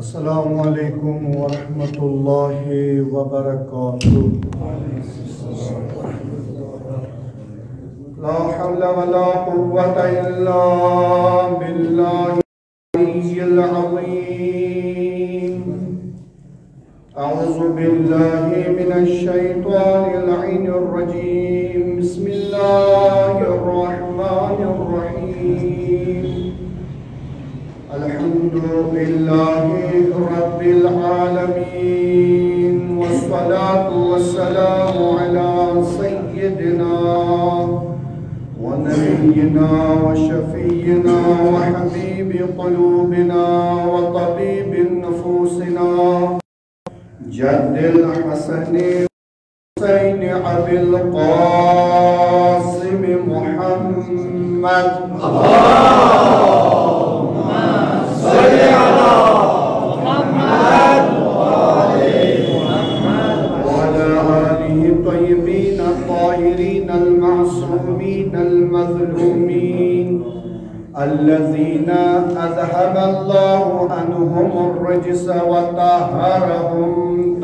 السلام علیکم ورحمۃ اللہ وبرکاتہ. لا حول ولا قوة الا باللہ العلی العظیم. اعوذ باللہ من الشیطان اللعین الرجیم. بسم اللہ الرحمن الرحیم. الحمد لله رب العالمين والصلاة والسلام على سيدنا ونبينا وشفينا وحبيب قلوبنا وطبيب نفوسنا جد الحسن حسين أبي القاسم محمد. الطيبين الطاهرين المعصومين المظلومين الذين أذهب الله عنهم الرجس وطهرهم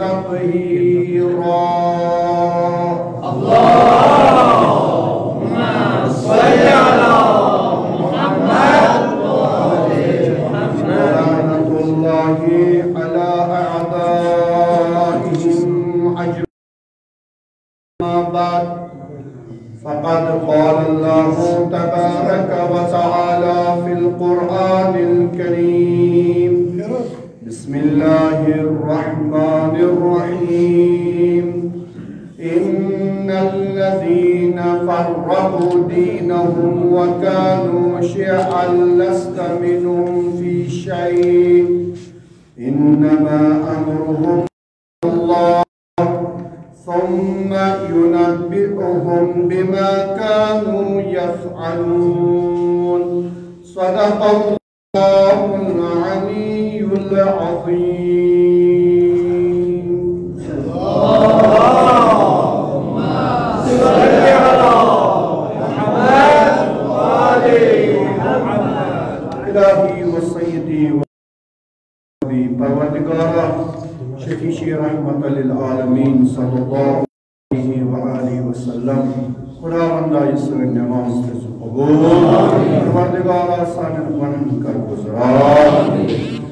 تطهيرا. اللهم صل على محمد وآل محمد. لعنة الله على أعدائهم أجمعين. بعد فقد قال الله تبارك وتعالى في القرآن الكريم. بسم الله الرحمن الرحيم. إن الذين فرقوا دينهم وكانوا شيعا لست منهم في شيء إنما أمرهم الله ثم ينبئهم بما كانوا يفعلون. صدق الله العلي العظيم. اللهم صل على محمد وآل محمد. إلهي وسيدي وحبيبي پروردگارا شفیع رحمت للعالمین صلی اللہ علیہ وآلہ وسلم. خداوندہ سن نماز قبول. پروردگارا سانن گناہن کر گزرا.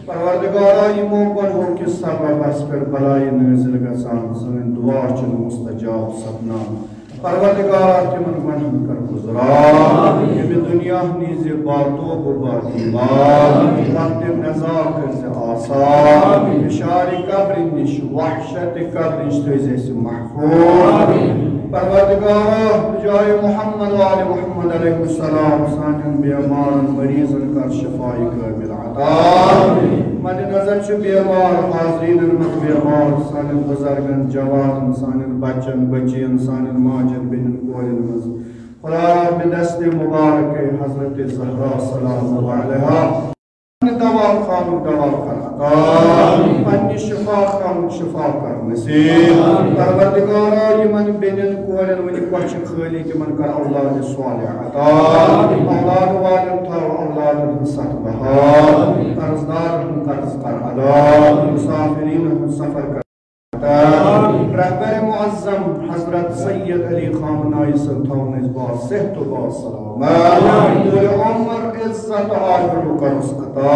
پروردگارا یمو گناہوں کے سبب اس پر بلائی نازل گژھان سانن دعا چھن مستجاب سپنا. پروردگارا تمن گناہن کر گزرا. یم دنیا نیز باتو باقی وقت نزا کرز آسان. اشار قبر نش وحشت قبر نش تیز محفوظ. پروردگارا بجائے محمد و آل محمد علیہ السلام سانن بیمار مریضن کر شفائی کامل عطا. مد نظر چھ بیمار حاضرین مت بیمار سانن بزرگن جوانن سانن بچن بچین سانن ماجن بہن کورن مز خدا بدست مبارک حضرت زہرا سلام علیہا دوا خانو دوا کر عطا. پنی شفا خانو شفا کر نصیب. پروردگارا یمن بینن کورن ونی کوچن خالی تمن کر اولاد صالح عطا. اولاد والن تھاو اولاد ست بہار. قرضدار قرض کر ادا. مسافرین سفر کر. رہبر معظم حضرت سید علی خامنائی سلطان اجبار صحت و با سلامت. دول عمر عزت آخر و کرس عطا.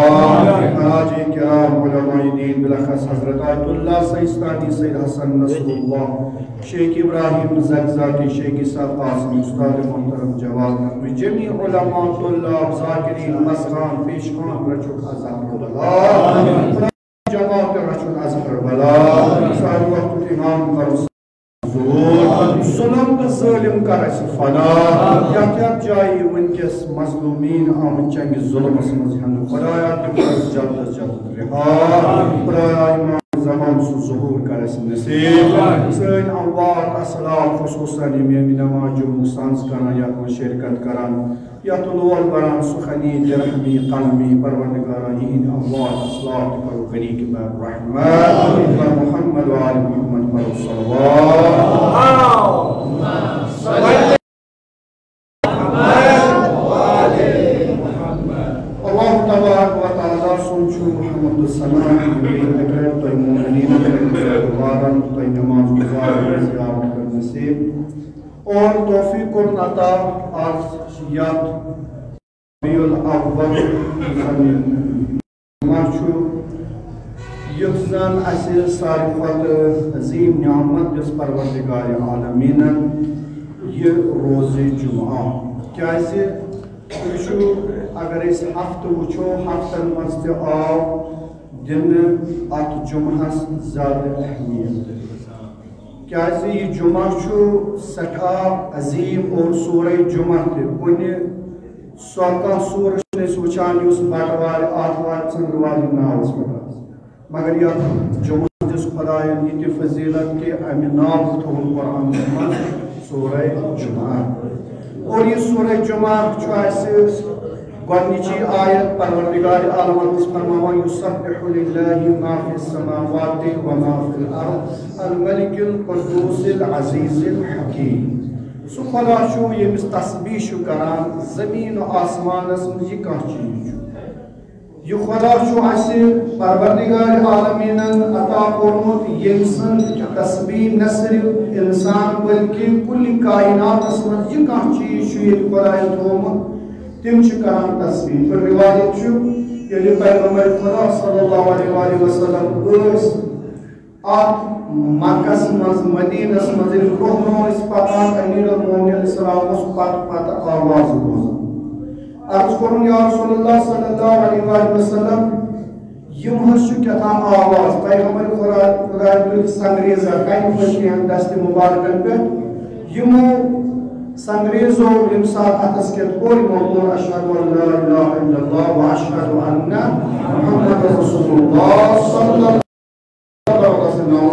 حاجی کرام علماء دین بلخص حضرت آیت اللہ سیستانی سید حسن نصر اللہ شیخ ابراہیم زگزاتی شیخ صاحب قاسم استاد محترم جواد نقوی جميع علماء طلاب ذاکرین مسخان پیشخان رچوک ازہر بلا. جماعت رچوک ازہر بلا. ساری وقت تمام کرو ظلم ظالم کر اس فنا یت جائے ونکس مظلومین آمت چنگ ظلم مز ہن خدایا تم جلد از جلد رہا خدایا امام زمان سو ظہور کر اس نصیب سن اموات اصلاح خصوصا یمی نماز جمعہ سانس کرنا یت میں شرکت کران یت لول بران سخنی درہمی قلمی پروردگارا یہند اموات اصلاح کرو غریق برحمت محمد و آل محمد پر صلوات اللہ تبارک و تعالی سنچو محمد السلام اکرم تو مومنین اکرم تو نماز گزار زیارت کر نصیب اور توفیق عطا آج یاد ربیع الاول مارچو یفزن اسیر سارفت عظیم نعمت جس پروردگار عالمین یہ روز جمعہ کیسے وچو اگر اس ہفت وچو ہفتن مزد آو دن ات جمعہ زیادہ اہمیت کیسے یہ جمعہ چھو سٹھا عظیم اور سورہ جمعہ تے کنے سوکا سورہ نے سوچان یوس باٹوار آتوار چندروار ناوز پڑھا مگر یا جمعہ جس خدایان یہ فضیلت کے امیناب تھون قرآن میں سورہ جمعہ اور یہ سورہ جمعہ چھو ایسے گوڑنیچی آیت پروردگار عالم اس فرماوا یسبح للہ ما فی السماوات و ما فی الارض الملک القدوس العزیز الحکیم سو خدا شو یہ تسبیح شو کران زمین و آسمان اس میں یہ کہاں چیز یہ خدا شو ایسے پروردگار عالمین عطا قرمت ینسن تسبیح نصر انسان بلکہ کل کائنات اس میں یہ کہاں چیز شو یہ خدا تومت تم کران تسبیح پر روایت چھو یعنی پیغمبر خدا صلی اللہ علیہ وسلم اس آپ مکس مز مدینہ مز روح اس پتان امیر المومنین علیہ السلام اس پت آواز بوزن عرض کروں یا رسول اللہ صلی اللہ علیہ وسلم یم ہسو کتا آواز پیغمبر خدا سنگریزہ کئی پشی ہم دست مبارکن پہ یمو سنگریزو امسال اتس کے پوری موضوع اشہد ان لا الہ الا اللہ و اشہد ان محمد رسول اللہ صلی اللہ علیہ وسلم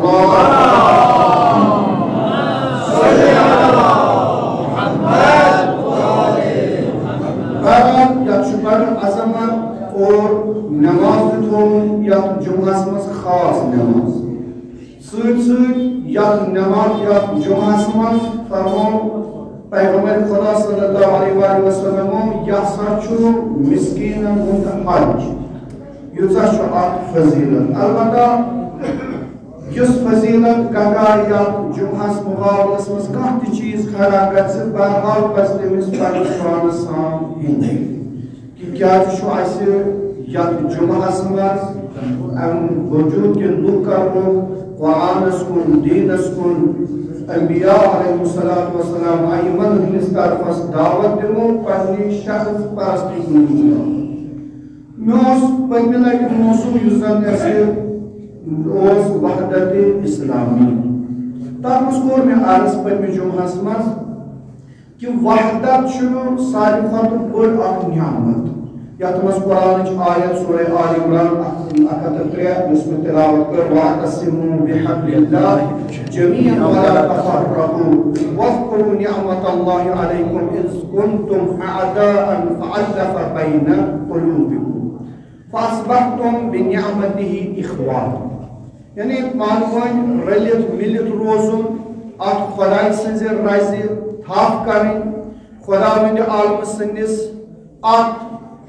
بہرحال یا شکر عظمت اور نماز تھون یا جمعہ سمس خاص نماز سوچ سوچ یا نماز یا جمعہ سمس فرمو پیغمبر خدا صلی اللہ علیہ وسلم یاسا چھو مسکین ہند حج یوزا چھو آت فضیلت البتہ یس فضیلت گگا یا جمعہ مقابلس مز کانہ تہ چیز کھڑا گژھِ بہرحال پزِ تٔمِس پننِس پانس سان ہیٚنۍ کہ کیازِ چھُ اسہِ یتھ جمعہس منٛز امہِ وجوٗد کہِ لُکھ کرنُک قرآنس کُن دیٖنس کُن انبیاء علیہ السلام ایمن ہندس طرفس دعوت دمو پنی شخص پرستی کنیا میں پنی لگی موضوع یوزن ایسے وحدت اسلامی ترمز کور میں عرض پنی جمعہ سمز کہ وحدت چھو ساری خط بڑ اک نعمت یتمس قرآن آیت سورہ آل عمران اکتر جس میں تلاوت کر وَاعْتَصِمُوا بِحَبْلِ اللَّهِ جَمِيعًا وَلَا تَفَرَّقُوا وَاذْكُرُوا نِعْمَةَ اللَّهِ عَلَيْكُمْ إِذْ كُنْتُمْ أَعْدَاءً فَأَلَّفَ بَيْنَ قُلُوبِكُمْ فَأَصْبَحْتُمْ بِنِعْمَتِهِ إِخْوَانًا یعنی پانوان رلت ملت روزن ات خدای سنز رازِ تھاپ کریں خدا مند عالم سندس ات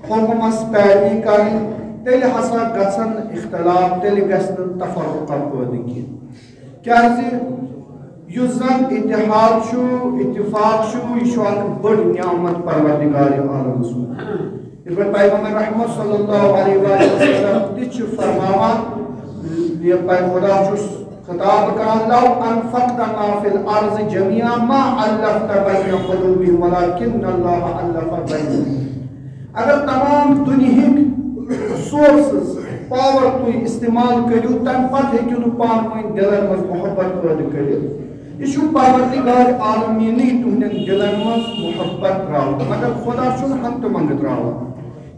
حکمس پیروی کریں تیل ہسا گژھن اختلاف تیل گژھن تفرق پٲدٕ کیازِ یُس زن اتحاد چھُ اتفاق چھُ یہِ چھُ اکھ بٔڑ نعمت پروردگار عالم سُنٛد یِتھ پٲٹھۍ پیغمبر رحمت صلی اللہ علیہ وسلم تہِ چھُ فرماوان یہِ خدا چھُس خطاب کران لو انفقت ما فی الارض جميعا ما الفت بین قلوبهم ولكن اللہ الف بینهم اگر تمام دنہک سورسز پاور تھی استعمال کرو تم پتہ ہیکو نہ پان ؤنۍ دلن منٛز محبت پٲدٕ کٔرِتھ یہ چھُ پروردگار عالمیٖنٕے تُہنٛدٮ۪ن دلن منٛز محبت ترٛاوان مگر خدا چھُنہٕ ہنٛگتہٕ منٛگہٕ ترٛاوان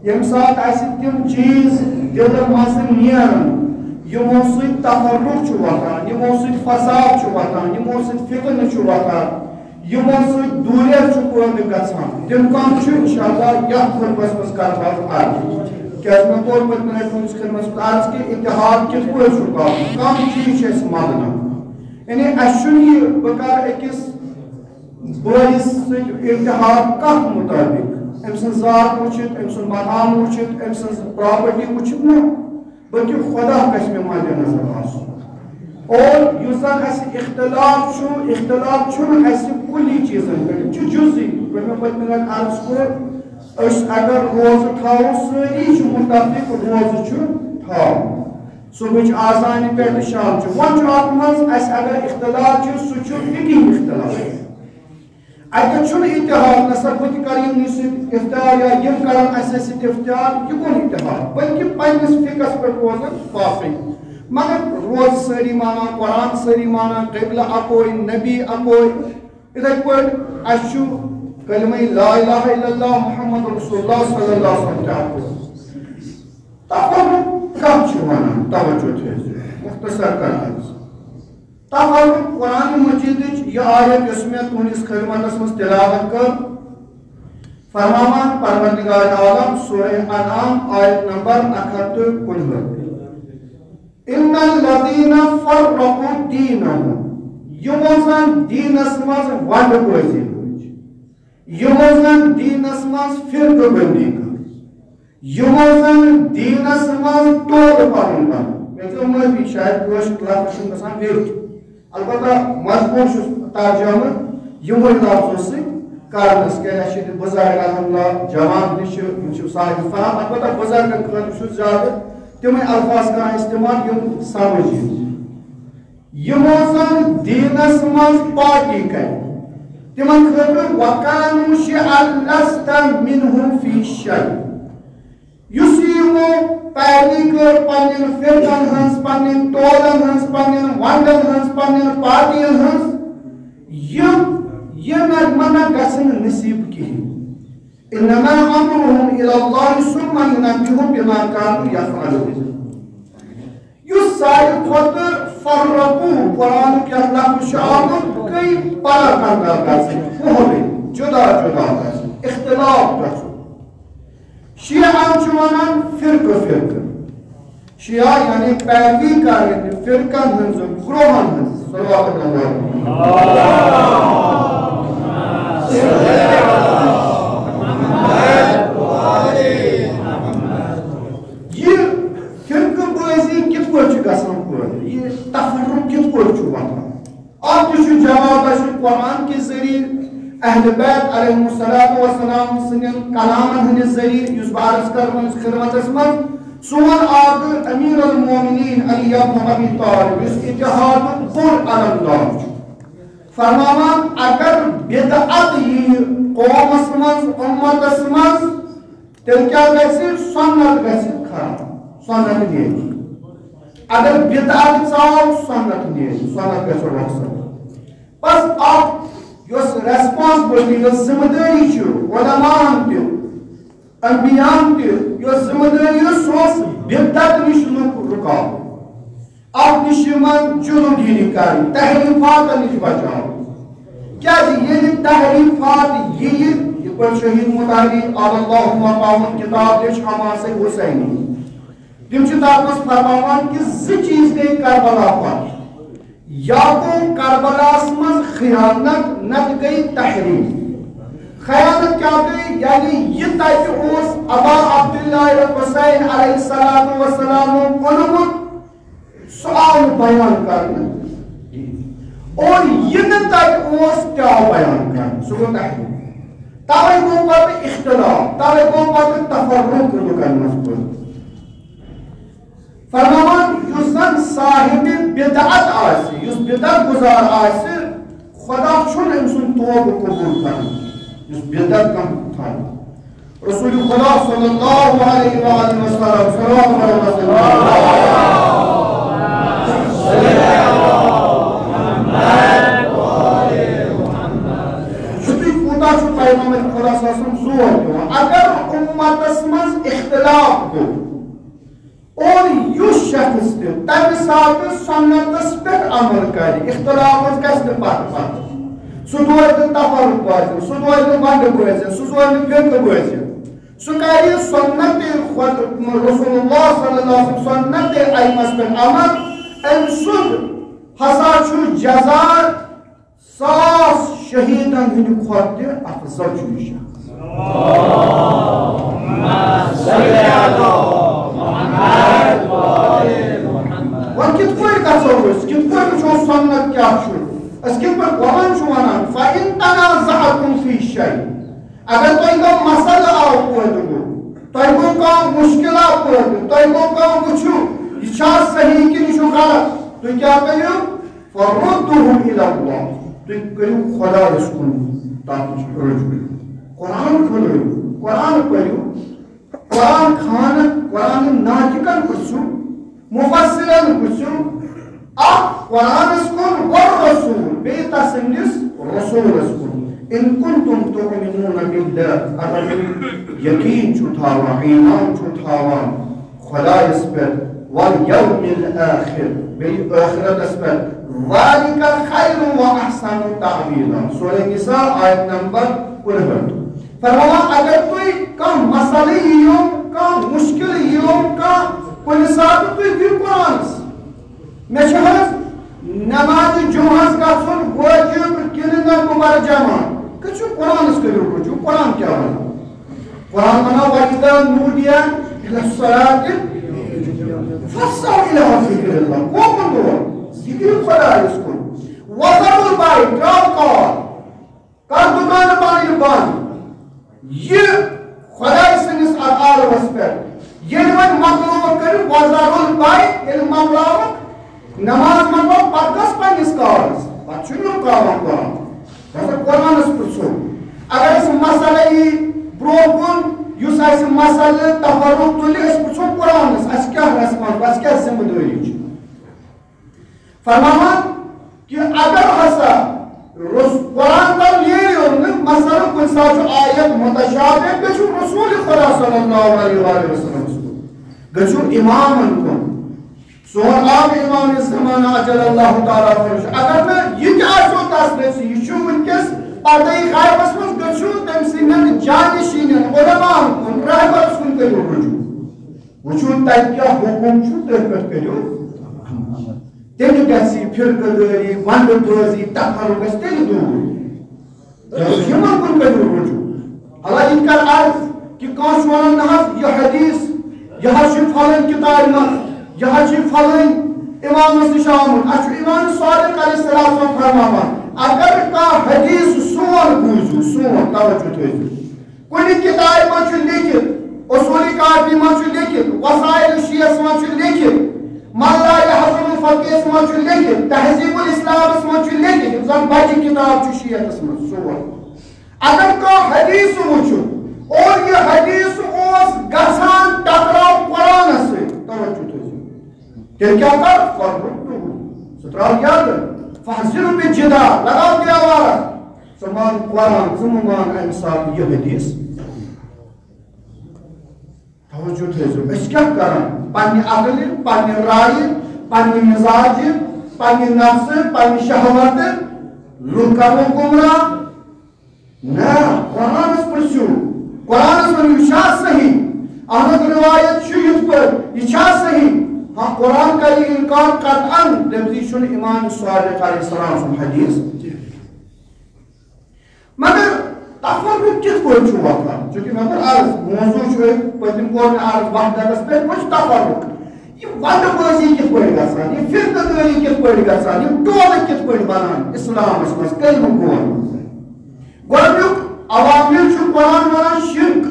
ییٚمہِ ساتہٕ اَسہِ تِم چیٖز دلہٕ منٛزٕ نیرن یِمو سۭتۍ تفرُق چھُ وۄتھان یِمو سۭتۍ فساد چھُ وۄتھان یِمو سۭتۍ فتنہٕ چھُ وۄتھان یِمو سۭتۍ دوٗریت چھُ پٲدٕ گژھان تِم کم چھُ انشاءاللہ یتھ خطبس منٛز کرٕ بہٕ عرض کیٛازِ مےٚ کوٚر پٔتمہِ لٹہِ تُہنٛدِس خدمتس منٛز عرض کہِ اتحاد کِتھ پٲٹھۍ چھُ کرُن کم چیٖز چھِ أسۍ منگان یعنی اَسہِ چھُنہٕ یہِ بہٕ کرٕ أکِس بٲیِس سۭتۍ اتحاد کتھ مُطٲبق أمۍ سٕنٛز ذات وٕچھِتھ أمۍ سُنٛد مقام وٕچھِتھ أمۍ سٕنٛز پراپرٹی وٕچھِتھ نہٕ بلکہ خدا گژھِ مےٚ مدِ نظر آسُن اور یُس زن اَسہِ اختلاف چھُنہٕ اَسہِ کُلی چیٖزن پٮ۪ٹھ یہِ چھُ جُزی یِتھ پٲٹھۍ مےٚ پٔتمہِ لٹہِ عرض کوٚر أسۍ اگر روزٕ تھاوو سٲری چھِ مُتفق روزٕ چھُ تھاوُن صبحٕچ آذانہِ پٮ۪ٹھ شامچہِ وۄنۍ چھُ اتھ منٛز اَسہِ اگر اختلاف چھُ سُہ چھُ فِقہی اختلاف اتٮ۪تھ چھُنہٕ اتحاد نسا بہٕ تہِ کرٕ یِمنٕے سۭتۍ افتار یا یِم کرن اَسہِ سۭتۍ افتار یہِ گوٚو نہٕ اتحاد بلکہِ پننِس فِقس پٮ۪ٹھ روزن باقٕے مگر روز سٲری مانان قرآن سٲری مانان قبلہٕ اکوے نبی اکوے یِتھے پٲٹھۍ اَسہِ چھُ کلمہ لا الہ الا اللہ محمد رسول اللہ صلی اللہ علیہ وسلم تہِ اکوے تفرُق کتھ چھِ ونان توجہ تھٲیزِ مختصر کرنس تفرُق قرآن مجیدٕچ یہِ آیت یۄس مےٚ تُہنٛدِس خدمتس منٛز تلاوت کٔر فرماوان پروردگار عالم سورہ انعام آیت نمبر 119 ان الذین فرقوا دینہم یِمو زن دیٖنس منٛز ونٛڈٕ بٲزی لٲج یِمو زن دیٖنس منٛز فرقہٕ بندی کٔر یِمو زن دیٖنس منٛز ٹولہٕ پنُن بنوو مےٚ ژٕ معٲفی شاید کٲشُر لفظ چھُنہٕ گژھان بیٚیہِ البتہ مضموٗن چھُس ترجمہٕ یِموٕے لفظو سۭتۍ کرنس کیٛازِ اَسہِ چھِ بُزرگ الحمدللہ جوان تہِ چھِ یِم چھِ صاحب فہم البتہ بُزرگن خٲطرٕ چھُ زیادٕ تِمے الفاظ کران استعمال یِم سمجھ یِمو زن دیٖنس منٛز پارٹی کرِ تِمن خٲطرٕ وَکانوٗ شِعَن لَسْتَ مِنْهُمْ فِي شَيْءٍ یُس یِمو پیروی کٔر پننٮ۪ن فرقن ہٕنٛز پننٮ۪ن ٹولن ہٕنٛز پننٮ۪ن ونٛڈن ہٕنٛز پننٮ۪ن پارٹین ہٕنٛز یہِ نغمہ گژھِ نہٕ نصیٖب کِہیٖنۍ انما امرهم الى الله ثم ينبئهم بما كانوا يفعلون یُس ساروی کھۄتہٕ فرقوٗ قرآنُک یتھ لفظ چھُ آمُت گٔے فرق اندر گژھٕنۍ پھہلٕنۍ جُدا جُدا گژھٕنۍ اختلاف گژھُن شیعن چھُ ونان فرقہٕ شیعہ یعنی پیروی کرٕنۍ فرقن ہٕنٛز گروہن ہٕنٛز صلوات اللہ یہ فرقہ بٲزی کِتھ پٲٹھۍ چھُ گژھان پٲدٕ یہِ تفرُق کِتھ پٲٹھۍ چھُ وۄتھان اتھ تہِ چھُ جواب اَسہِ قرآن کہِ ذٔریعہٕ اہلِ بیت علیہم الصلاۃ والسلام سٕنٛدٮ۪ن کلامن ہٕنٛدِس ذٔریعہٕ یُس بہٕ عرض کرٕ وۄنۍ خدمتس منٛز سون آقا امیر المومنین علی ابن ابی طالب یُس اتحادُک بوٚڑ علمدار چھُ فرماوان اگر بدعت یِیہِ قومس منٛز اُمتس منٛز تیٚلہِ کیٛاہ گژھِ سُنت گژھِ خراب سُنت نیرِ اگر بدعت ژاو سُنت نیرِ سُنت گژھِ رۄخصت بس اکھ یۄس ریسپانسبلٹی یۄس ذمہٕ دٲری چھِ علماہن تہِ انبیاہن تہِ یۄس ذمہٕ دٲری ٲس سۄ ٲس بدعت نِش لُکھ رُکاوٕنۍ اتھ نِش یِمن جلوگیری کرٕنۍ تحریٖفاتن نِش بچاوٕنۍ کیٛازِ ییٚلہِ تحریٖفات یِیہِ یِتھ پٲٹھۍ شہید مطہری اللہُمہ پاوُن کِتاب لیٚچھ حماسے حُسینی تِم چھِ تتھ منٛز فرماوان کہِ زٕ چیٖز گٔے کربلا پتہٕ یا گوٚو کربلاہس منٛز خیانت نتہٕ گٔے تحریٖف خیانت کیٛاہ گٔے یعنی یہِ تتہِ اوس ابا عبداللہ حُسین علیہ الصلوۃ والسلامو اوٚنمُت سُہ آو نہٕ بیان کرنہٕ اور یہِ نہٕ تتہِ اوس تہِ آو بیان کرنہٕ سُہ گوٚو تحریٖف توے گوٚو پتہٕ اختلاف توے گوٚو پتہٕ تفرُق لُکن منٛز پٲدٕ فرماوان یُس زن صاحب بدعت آسہِ یُس بدعت گُزار آسہِ خدا چھُنہٕ أمۍ سُنٛد توبہٕ قبوٗل کران یُس بدعت کانٛہہ تھاوِ رسول خدا صلی اللہ علیہ وآلہ وسلم صلوات پیغمبر خدا صلی اللہ علیہ وسلم زور دِوان اگر امتس مز اختلاف گو اور یُس شخص تہِ تمہِ ساتہٕ سنتس پٮ۪ٹھ عمل کرِ اختلافس گژھِ نہٕ پتہٕ سُہ دوڑِ نہٕ تفرق بٲزِتھ سُہ دوڑِ نہٕ بنڈٕ بٲزِتھ سُہ دوڑِ نہٕ گنٛدٕ بٲزِتھ سُہ کرِ سنت رسول اللہ صلی اللہ علیہ وسلم سنت ائمس پٮ۪ٹھ عمل أمۍ سُنٛد ہسا چھُ جزا 100 شہیدن ہٕنٛدِ کھۄتہٕ تہِ افضل چھُ یہِ شخص وۄنۍ کِتھ پٲٹھۍ گژھو أسۍ کِتھ پٲٹھۍ وٕچھو سنت کیٛاہ چھُ أسۍ کِتھ پٲٹھۍ قرآن چھُ وَنان فَإِن تَنَازَعْتُمْ فِي شَيْءٍ اگر تۄہہِ کانٛہہ مسلہٕ آو پٲدٕ گوٚو تۄہہِ گوٚو کانٛہہ مُشکِل آو پٲدٕ تۄہہِ گوٚو کانٛہہ وٕچھِو یہِ چھا صحیح کِنہٕ یہِ چھُ غلط تُہۍ کیٛاہ کٔرِو فَرُدُّوهُ إِلَى اللَّهِ تُہۍ کٔرِو خۄدایَس کُن تَتھ رجوٗع قرآن کھُلٲیِو قرآن پٔرِو قرآن خانہٕ قرآن ناطقن پرٛژھِو مُفسِرن پرٛژھِو اکھ قرآنس کُن والرسول بیٚیہِ تسٕنٛدِس رسوٗلس کُن إن كنتم تؤمنون بالله اگر یقین چھُو تھاوان ایمان چھُو تھاوان خۄدایس پٮ۪ٹھ والیوم الآخر بیٚیہِ ٲخرتس پٮ۪ٹھ ذلك خير وأحسن تعبیرا سورہ نساء آیت نمبر 59 فرماوان اگر تُہۍ کانٛہہ مسلہٕ یِیو کانٛہہ مُشکِل یِیو کانٛہہ کُنہِ ساتہٕ تُہۍ دِیِو قرآنس مےٚ چھِ حظ نمازِ جُمعس گژھُن وٲجِب کِنہٕ نہ بہٕ پرٕ جماعت کٔژھِو قرآنس کٔرِو رجوٗع قرآن کیٛاہ وَنان قرآن وَنان وَإِذَا نُودِیَ إِلَى الصَّلَاةِ فَاسْعَوْا إِلَىٰ ذِكْرِ اللَّهِ کوٚمُن دور ذِکرِ خۄدایس کُن وَذَرُوا الْبَيْعَ ترٛاو کار کر دُکانہٕ پنٕنۍ بنٛد یہِ خۄداے سٕنٛدِس اتھ عالمس پٮ۪ٹھ ییٚلہِ وۄنۍ مۄکلووُکھ کٔرِو وَذَرُوا الْبَيْعَ ییٚلہِ مۄکلاوُکھ نماز مۄکلاو پتہٕ گژھ پننِس کارس پتہٕ چھُ یُن کارن کرُن ہسا قرآنس پرٛژھو اگر اَسہِ مسلہٕ یی برٛونٛہہ کُن یُس اَسہِ مسلہٕ تفرُق تُلہِ أسۍ پرٛژھو قرآنس اَسہِ کیٛاہ ریسپانس اَسہِ کیٛاہ ذمہٕ دٲری چھِ فرماوان کہِ اگر ہسا قرآن تل نیرِو نہٕ مثلاً کُنہِ ساتہٕ چھُ آیت متشابہ گٔژھِو رسوٗلِ خۄدا صلی اللہ علیہ وسلمس کُن گٔژھِو اِمامن کُن سون آب امام زمانہ اجل اللہ تعالیٰ فرش اگر نہٕ یہِ تہِ آسیو تس نٔصیٖب یہِ چھُ وٕنکٮ۪س پردَے غایبس منٛز گٔژھِو تٔمۍ سٕنٛدٮ۪ن جانِشیٖنن عُلماہن کُن رہبرس کُن کٔرِو رجوٗع وٕچھِو تتہِ کیٛاہ حُکُم چھُ تٔتھۍ پٮ۪ٹھ کٔرِو تیٚلہِ گژھِ فِرقہٕ دٲری ونڈٕ بٲزی تفرُق گژھِ تیٚلہِ دوٗر یِمن کُن کٔرِو رجوٗع حالانکہِ یہِ کر عرض کہِ کانٛہہ چھُ ونان نہ حظ یہِ حدیث یہِ حظ چھُ فلٲنۍ کِتابہِ منٛز یہِ حظ چھُ فلٲنۍ اِمامس نِش آمُت اَسہِ چھُ اِمام صادق علیہ السلام فرماوان اگر کانٛہہ حدیث سون بوٗزِو سون توجہ تھٲیزیو کُنہِ کِتابہِ منٛز چھُ لیکھِتھ اصوٗلی کاپی منٛز چھُ لیکھِتھ وسائل شیعس منٛز چھُ لیکھِتھ ملا یحضر الفقیہس منٛز چھُ لیکھِتھ تہذیب الاسلامس منٛز چھُ لیکھِتھ یِم زن بجہِ کِتاب چھُ شیعتس منٛز سون اگر کانٛہہ حدیث وٕچھُن اور یہِ حدیث اوس گژھان ٹکراو قرآنس سۭتۍ توجہ تیٚلہِ کیٛاہ کر سُہ ترٛاو یادٕ فحضر بِجِدال لگاو دیوارس ژٕ مان قرآن ژٕ مہٕ مان امہِ ساتہٕ یہِ حدیث توجہ تھٲیزیو أسۍ کیٛاہ کران پننہِ عقلہِ پننہِ رایہِ پننہِ مِزاجہِ پننہِ نفسہٕ پننہِ شہوتہٕ لُکھ کرو گمراہ نہ قرآنس پرٛژھِو قرآنس ؤنِو یہِ چھا صحیح اہن حظ روایت چھُ یِتھ پٲٹھۍ یہِ چھا صحیح ہاں قرآن کرِ انکار قطعاً تٔمۍ چھُنہٕ امام صادق علیہ السلام سُنٛد حدیث مگر تفرُق کِتھ پٲٹھۍ چھُ وۄتھان چوٗنٛکہِ مےٚ کوٚر عرض موضوٗع چھُ پٔتِم کوٚر مےٚ عرض وحدتس پٮ۪ٹھ وۄنۍ چھُ تفرُق یہِ ونڈٕ بٲزی کِتھ پٲٹھۍ گژھان یہِ فرقہٕ دٲری کِتھ پٲٹھۍ گژھان یِم ٹولہٕ کِتھ پٲٹھۍ بنان اسلامس منٛز کٔلمہٕ گوٚو گۄڈنیُک عوامل چھُ قرآن ونان شرک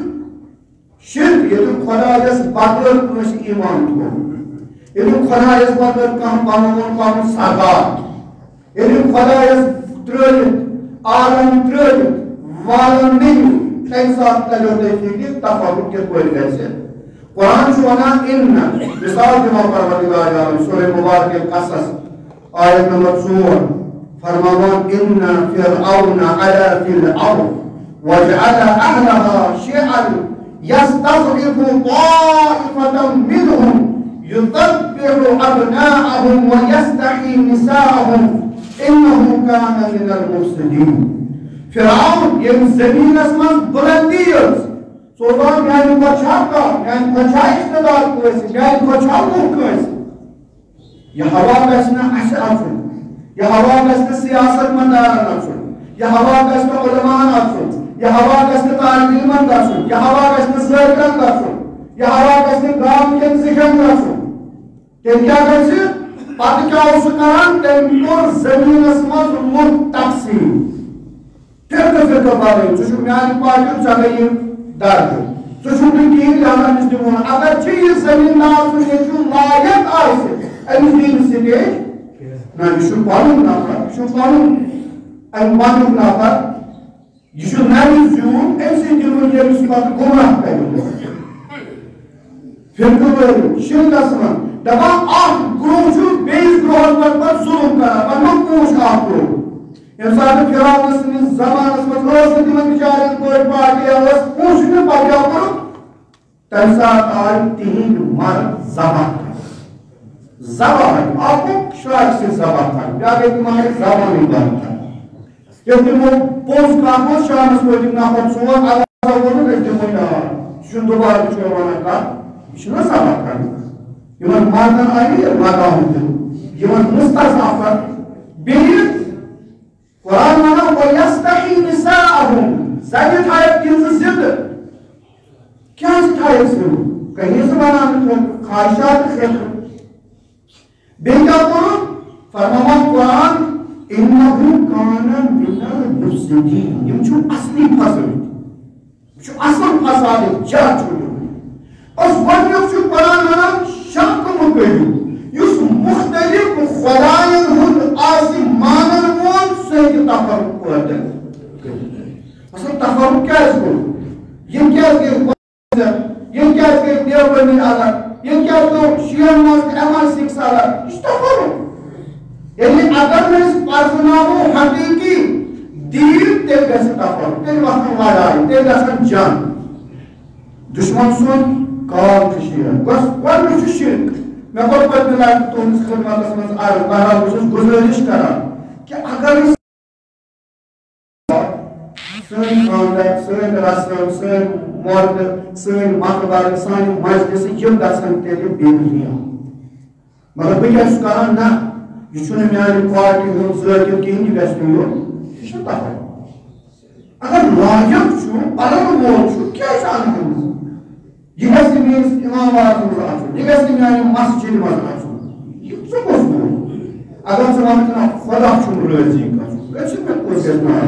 شرک ییٚلہِ خۄدایس بغٲر کٲنٛسہِ ایمان تھوٚو ییٚلہِ خۄدایس بغٲر کانٛہہ بنووُن پنُن سگات ییٚلہِ خۄدایس ترٛٲوِتھ عالم ترٛٲوِتھ والن نِمہِ تمہِ ساتہٕ تَلیو تۄہہِ فِکرِ تفرُق کِتھ پٲٹھۍ گژھِ قرآن چھُ وَنان اِنَّ مِثال دِوان پروردگار عالم سورہ مبارکہ قصص آیت نمبر 4 فرماوان اِنَّ فِرعون عَلَا فِي الْأَرْضِ وَجَعَلَ أَهْلَهَا شِيَعًا يَسْتَضْعِفُ طَائِفَةً مِّنْهُمْ يُذَبِّحُ أَبْنَاءَهُمْ وَيَسْتَحْيِي نِسَاءَهُمْ إِنَّهُ كَانَ مِنَ الْمُفْسِدِينَ فرعون یہ زمین اسمان بلندی سوزان میانی کچھا کا میانی کچھا اقتدار کوئیسی میانی کچھا ملک کوئیسی یہ ہوا گسنا اسے اچھن یہ ہوا گسنا سیاست مندارن اچھن یہ ہوا گسنا علمان اچھن یہ ہوا گسنا طالب علمان اچھن یہ ہوا گسنا زرگن اچھن یہ ہوا گسنا گام کے زخم اچھن کہ کیا گسی پتہ کیا ہو سکران تنکور زمین اسمان ملک تقسیم پھر بارے ژٕ میانہِ پاٹیُک ژےٚ گٔیی درد ژٕ چھُکھ نہٕ کِہیٖنۍ لہذا أمِس دِمو نہٕ اگر چھِ یہِ زٔمیٖندار سُنٛد ییٚتہِ چھُ لایق آسہِ أمِس دِیہِ نہٕ سِٹیج نہ یہِ چھُ پنُن نفر یہِ چھُ پنُن اَمہِ پنُن نفر یہِ چھُ نَوِ زیوٗن أمۍ سٕے دِمو ییٚمِس پتہٕ گُمراہ کَرِ فرقہٕ شرکس منٛز دپان اکھ گروہ چھُ بیٚیِس گروہس پٮ۪ٹھ ظُلم کران پتہٕ مہ پوٗچھ اکھ گروہ ییٚمہِ ساتہٕ فرعون سٕنٛدِس زمانس منٛز ٲس نہٕ تِمن بِچارٮ۪ن پٲٹھۍ پارٹی ٲس پوٗچھ نہٕ پتہٕ کیٛاہ کوٚرُکھ تَمہِ ساتہٕ آیہِ تِہنٛدۍ مرد ذبح اکھ شاید سے ذبح کرٕنۍ بیٛاکھ گٔے تِمن آیہِ زبانٕے بنٛد کرٕنۍ ییٚلہِ تِمو پوٚز کانٛہہ اوس شامس وٲتۍ یِم نفر ژور اگر ہسا ووٚنُکھ أسۍ دِمو یاد سُہ چھُنہٕ دُبارٕ بِچور ونان کتھ یہِ چھُنہ ذبح کرٕنۍ یِمن مردن آیہِ لگاوُن دِنہٕ یِمن مُستضعفن بیٚیہِ قرآن مانا وَيَسْتَحِي نِسَاءَهُمْ زَنہِ تھایَکھ تِہنٛزٕ زِندٕ کیٛازِ تھایَکھ زِندٕ کٔنیٖز بناونہٕ خٲطرٕ خواہشات خٲطرٕ بیٚیہِ کیٛاہ کوٚرُکھ فرماوان قرآن اِنَّهُ كَانَ مِنَ الْمُفْسِدِينَ یِم چھُ اصلی فسٲدی یہِ چھُ اصل فسادُک جڑ چھُ بس گۄڈنیُک چھُ قرآن ونان شک مہٕ کٔرِو یُس مختلف خۄدایَن ہُنٛد آسہِ مانن وول سُہ ہیٚکہِ تفرُق پٲدٕ کٔرِتھ اصل تفرُق کیٛازِ گوٚو یِم کیٛازِ گٔے یِم کیٛازِ گٔے دیوبندی الگ یِم کیٛازِ گوٚو شِیَن منٛز MI6 الگ یہِ چھُ تفرُق ییٚلہِ اگر نہٕ أسۍ پرزناوو حقیٖقی دیٖن تیٚلہِ گژھِ تفرُق تیٚلہِ وۄتھن لڑایہِ تیٚلہِ گژھن جنگ دُشمن سُنٛد کال چھُ شِیَن گۄڈنیُک چھُ شرک میں کوٚر پٔتمہِ لٹہِ تُہنٛدِس خدمتس منٛز عرض بہرحال بہٕ چھُس گُزٲرِش کران کہِ اگر أسۍ سٲنۍ خانٛدر سٲنۍ رسم سٲنۍ مۄردٕ سٲنۍ مقبر سانہِ مجلسہٕ یِم گژھن تیٚلہِ بےنیام مگر بہٕ کیٛاہ چھُس کران نہ یہِ چھُنہٕ میانہِ پارٹی ہُنٛد ذٲتیُک کِہیٖنۍ یہِ گژھِ نہٕ یُن یہِ چھُ تفرُق اگر لایق چھُ پرن وول چھُ کیٛازِ اَنہٕ یہ گژھِ نہٕ میٲنِس اِمامبادس منٛز آسُن یہِ گژھِ نہٕ میانہِ مسجدِ منٛز آسُن یہِ ژٕ کُس گوٚو اگر ژٕ وَنکھ نہ خۄدا چھُم رٲضی گژھُن گژھِ مےٚ کُس گژھِ نہٕ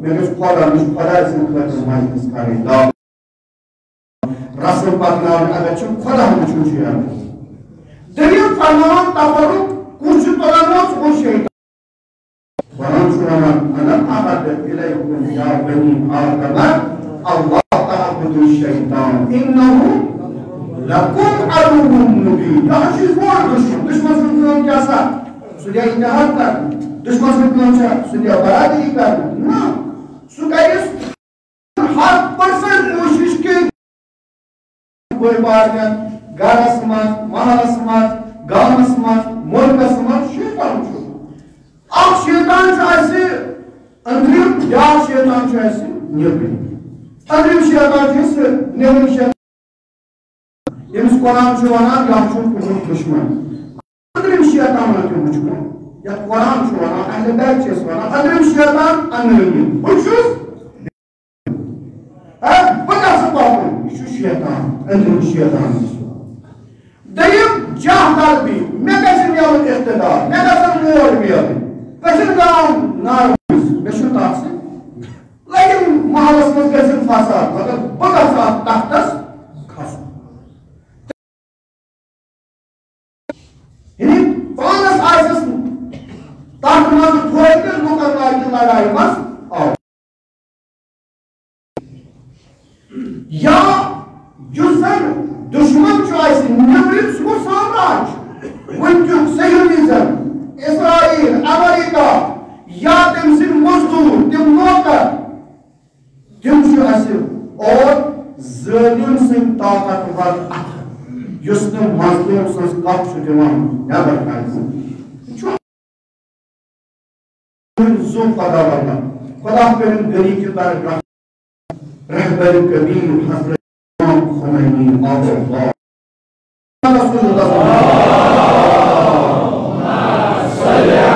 مےٚ گژھِ خۄدا مےٚ چھُ خۄداے سٕنٛدِ خٲطرٕ مجلس کَرٕنۍ دعوت رسم پکناوٕنۍ اگر چھُ خۄدا وٕچھُن چھُ یاد دٔلیٖل فرماوان تفرُق کُس چھُ تُلان وول سُہ گوٚو شیطان قرآن چھُ وَنان أَلَمْ أَعْهَدْ إِلَيْكُمْ يَا بَنِي آدَمَ اللَّهَ تعبدوا الشيطان إنه لكم عدو مبين یہِ حظ چھُ بوٚڑ دُشمن سٕنٛز کٲم کیٛاہ سا سُہ دِیا اِتحاد کرنہٕ دُشمن سٕنٛز کٲم چھا سُہ دِیا برادری کرنہٕ نہ سُہ کرِ 100% کوٗشِش کہِ بٔڑۍ بارنٮ۪ن گرس منٛز محلس منٛز گامس منٛز مُلکس منٛز شیطان چھُ اکھ شیطان چھُ اَسہِ أنٛدرِم بیٛاکھ شیطان چھُ اَسہِ نیٚبرِم أنٛدرِم شیطان چھُ سُہ نیٚبرِم شیطان ییٚمِس قرآن چھُ ونان یہِ چھُ تُہُنٛد دُشمن أنٛدرِم شیطان تہِ وٕچھُن یتھ قرآن چھُ ونان اہلِ بیت چھِ أسۍ ونان أنٛدرِم شیطان انٲنی بہٕ چھُس بہٕ گژھٕ پکُن یہِ چھُ شیطان أنٛدرِم شیطان دوٚیِم جاہ طلبی مےٚ گژھِ میلُن اقتدار مےٚ گژھن ووٹ میلٕنۍ گژھن گام ناروٲیِس مےٚ چھُنہٕ تتھ سۭتۍ لگن محلس منٛز گژھن فساد مگر بہٕ گژھٕ اتھ تختس کھسُن یعنی پانس آسٮ۪س تتھ منٛز فٲیدٕ لُکن لاگہِ لڑایہِ منٛز آو یا یوزن دشمن چھو ایسی نبرد سو سامراج ونچو صہیونیزم اسرائیل امریکہ یا تم سے مزدور تم نوکر تم چھو ایسی اور ظالم سے طاقتور یس نے مظلوم سنس کپ چھو دیوان نیبر کھائیں چھو زو خدا ورنہ خدا کرن گری کی طرح رہبر کبیر حضرت امام خمینی اللہ رسول اللہ صلی اللہ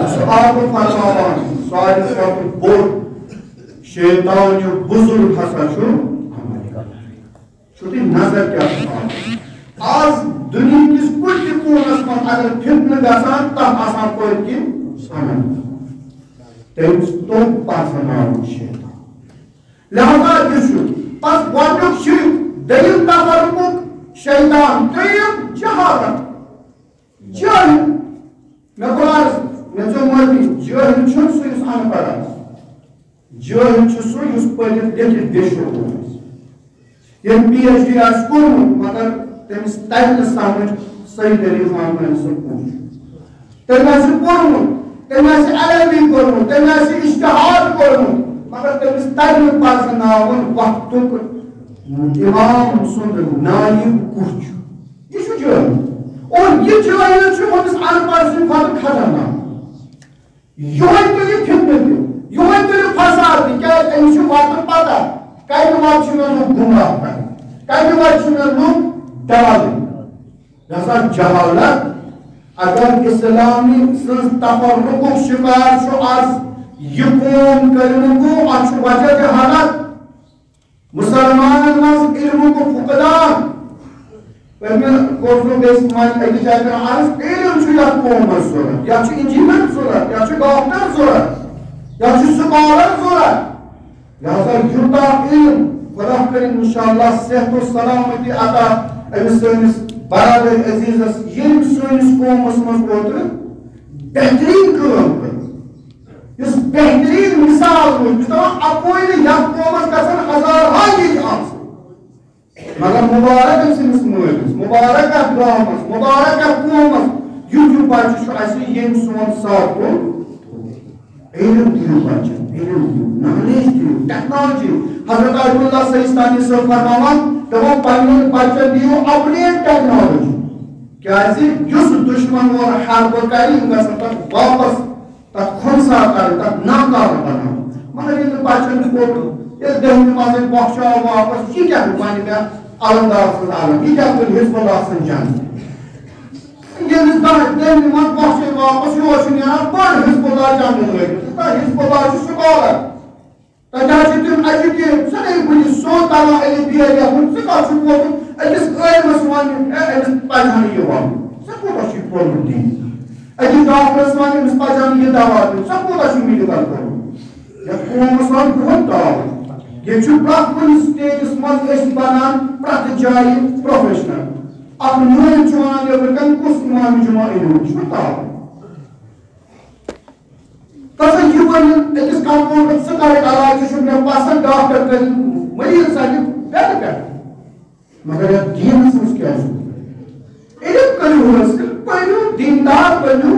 سوال فرمان بوٹ شیطان جو بزرگ حسا چھو تی نظر کیا آج دنیا کس کچھ کونس من اگر فتنہ گسان تب آسان کوئی کی سامن تیمس تو پاسناو شیطان لہذا یشو پس گوڑنک شرک دلیل تفرقک شیطان تیم جہالت جاہل میں قرآن میں جو مرضی جاہل چھن سو اس آن پڑا جاہل چھن سو اس پڑھت دیکھت دیشو ہوئی یہ پی ایچ ڈی آس کروں مگر تیمس تیمس سامج صحیح دلیل خان میں سب پوچھ تیمس پڑھوں تیمس علمی کروں تیمس اشتہار کروں مگر تیمس تیمس پاسناون وقتک امام سند نائب کچھ یہ چھو جاہل اور یہ جاہل چھو ہمس آن پاسن خاطر خطرناک یوہی تو یہ فتنہ دی یوہی تو یہ فساد دی کیا تیمس چھو وقت پتا کئی وقت چھو میں لوگ گمراہ کریں کئی وقت چھو میں لوگ ڈالیں لہذا جہالت اگر اسلامی سنس تفرقک شکار چھو آز یہ قوم کرنگو اچھو وجہ جہالت مسلمان ناز علم کو فقدان میں کوفلو بیس مائن ایلی جائے کرنا آرز علم چھو یا قوم ضرورت یا چھو انجینر ضرورت یا چھو ڈاکٹر ضرورت یا چھو سکالر ضرورت لہذا یوتا علم خدا کریں انشاءاللہ صحت و سلامتی عطا امیس سنس برادر عزیزس یم سنس قوم اسمس ہوتر بہترین کام کر اس بہترین مثال ہوئی بتا اپوئی نے یک قومس کسن ہزار ہائی آنس مگر مبارک سنس مویدس مبارک گامس مبارک قومس یوٹیوب پاچی شو ایسی یم سون ساتھ کو علم دیو پاچی علم دیو نالیج دیو ٹیکنالوجی حضرت عبد اللہ سیستانی سے فرماوان تمام پانیون پاچی دیو اپنی ٹیکنالوجی کیا ایسی جس دشمن اور حرب کاری انگا ستا واپس تک خونسا کاری تک ناکار بنا مگر یہ پاچی کو یہ دہنی مازے بخشا واپس یہ کیا مانی میں علمدار صلی عالم یہ کیا کر حزب اللہ سن جان یہ دہنی ماز بخشا واپس یہ وشنی آنا بڑھ حزب اللہ جان لگے تا حزب اللہ جو سکالا تا جاچی تم ایجوکیٹ سنئی بنی سو تالا علی بیا یا ہن سکا چھو ایجس قائم مسوانی ایجس پاجانی یہ وام سکو تا شیف پورن دی ایجس ڈاکٹر اسوانی مس پاجانی یہ دعوات دی سکو تا شیف میلی کر کرو یا قوم مسوانی بہت دعوات یہ چھو پرات کنی سٹیجس مز اس بنان پرات جائی پروفیشنل اپنے نوے چوان یا برکن کس امام جمعی نوے چھو دعوات تاسا یہ ونی ایکس کمپاؤنڈر سکارے علاج چھو میں پاسن ڈاکٹر کر مریض ساکر بیٹھ کر مگر یہ دین سنس کیا ہے علم کرو حاصل پہلو دیندار بنو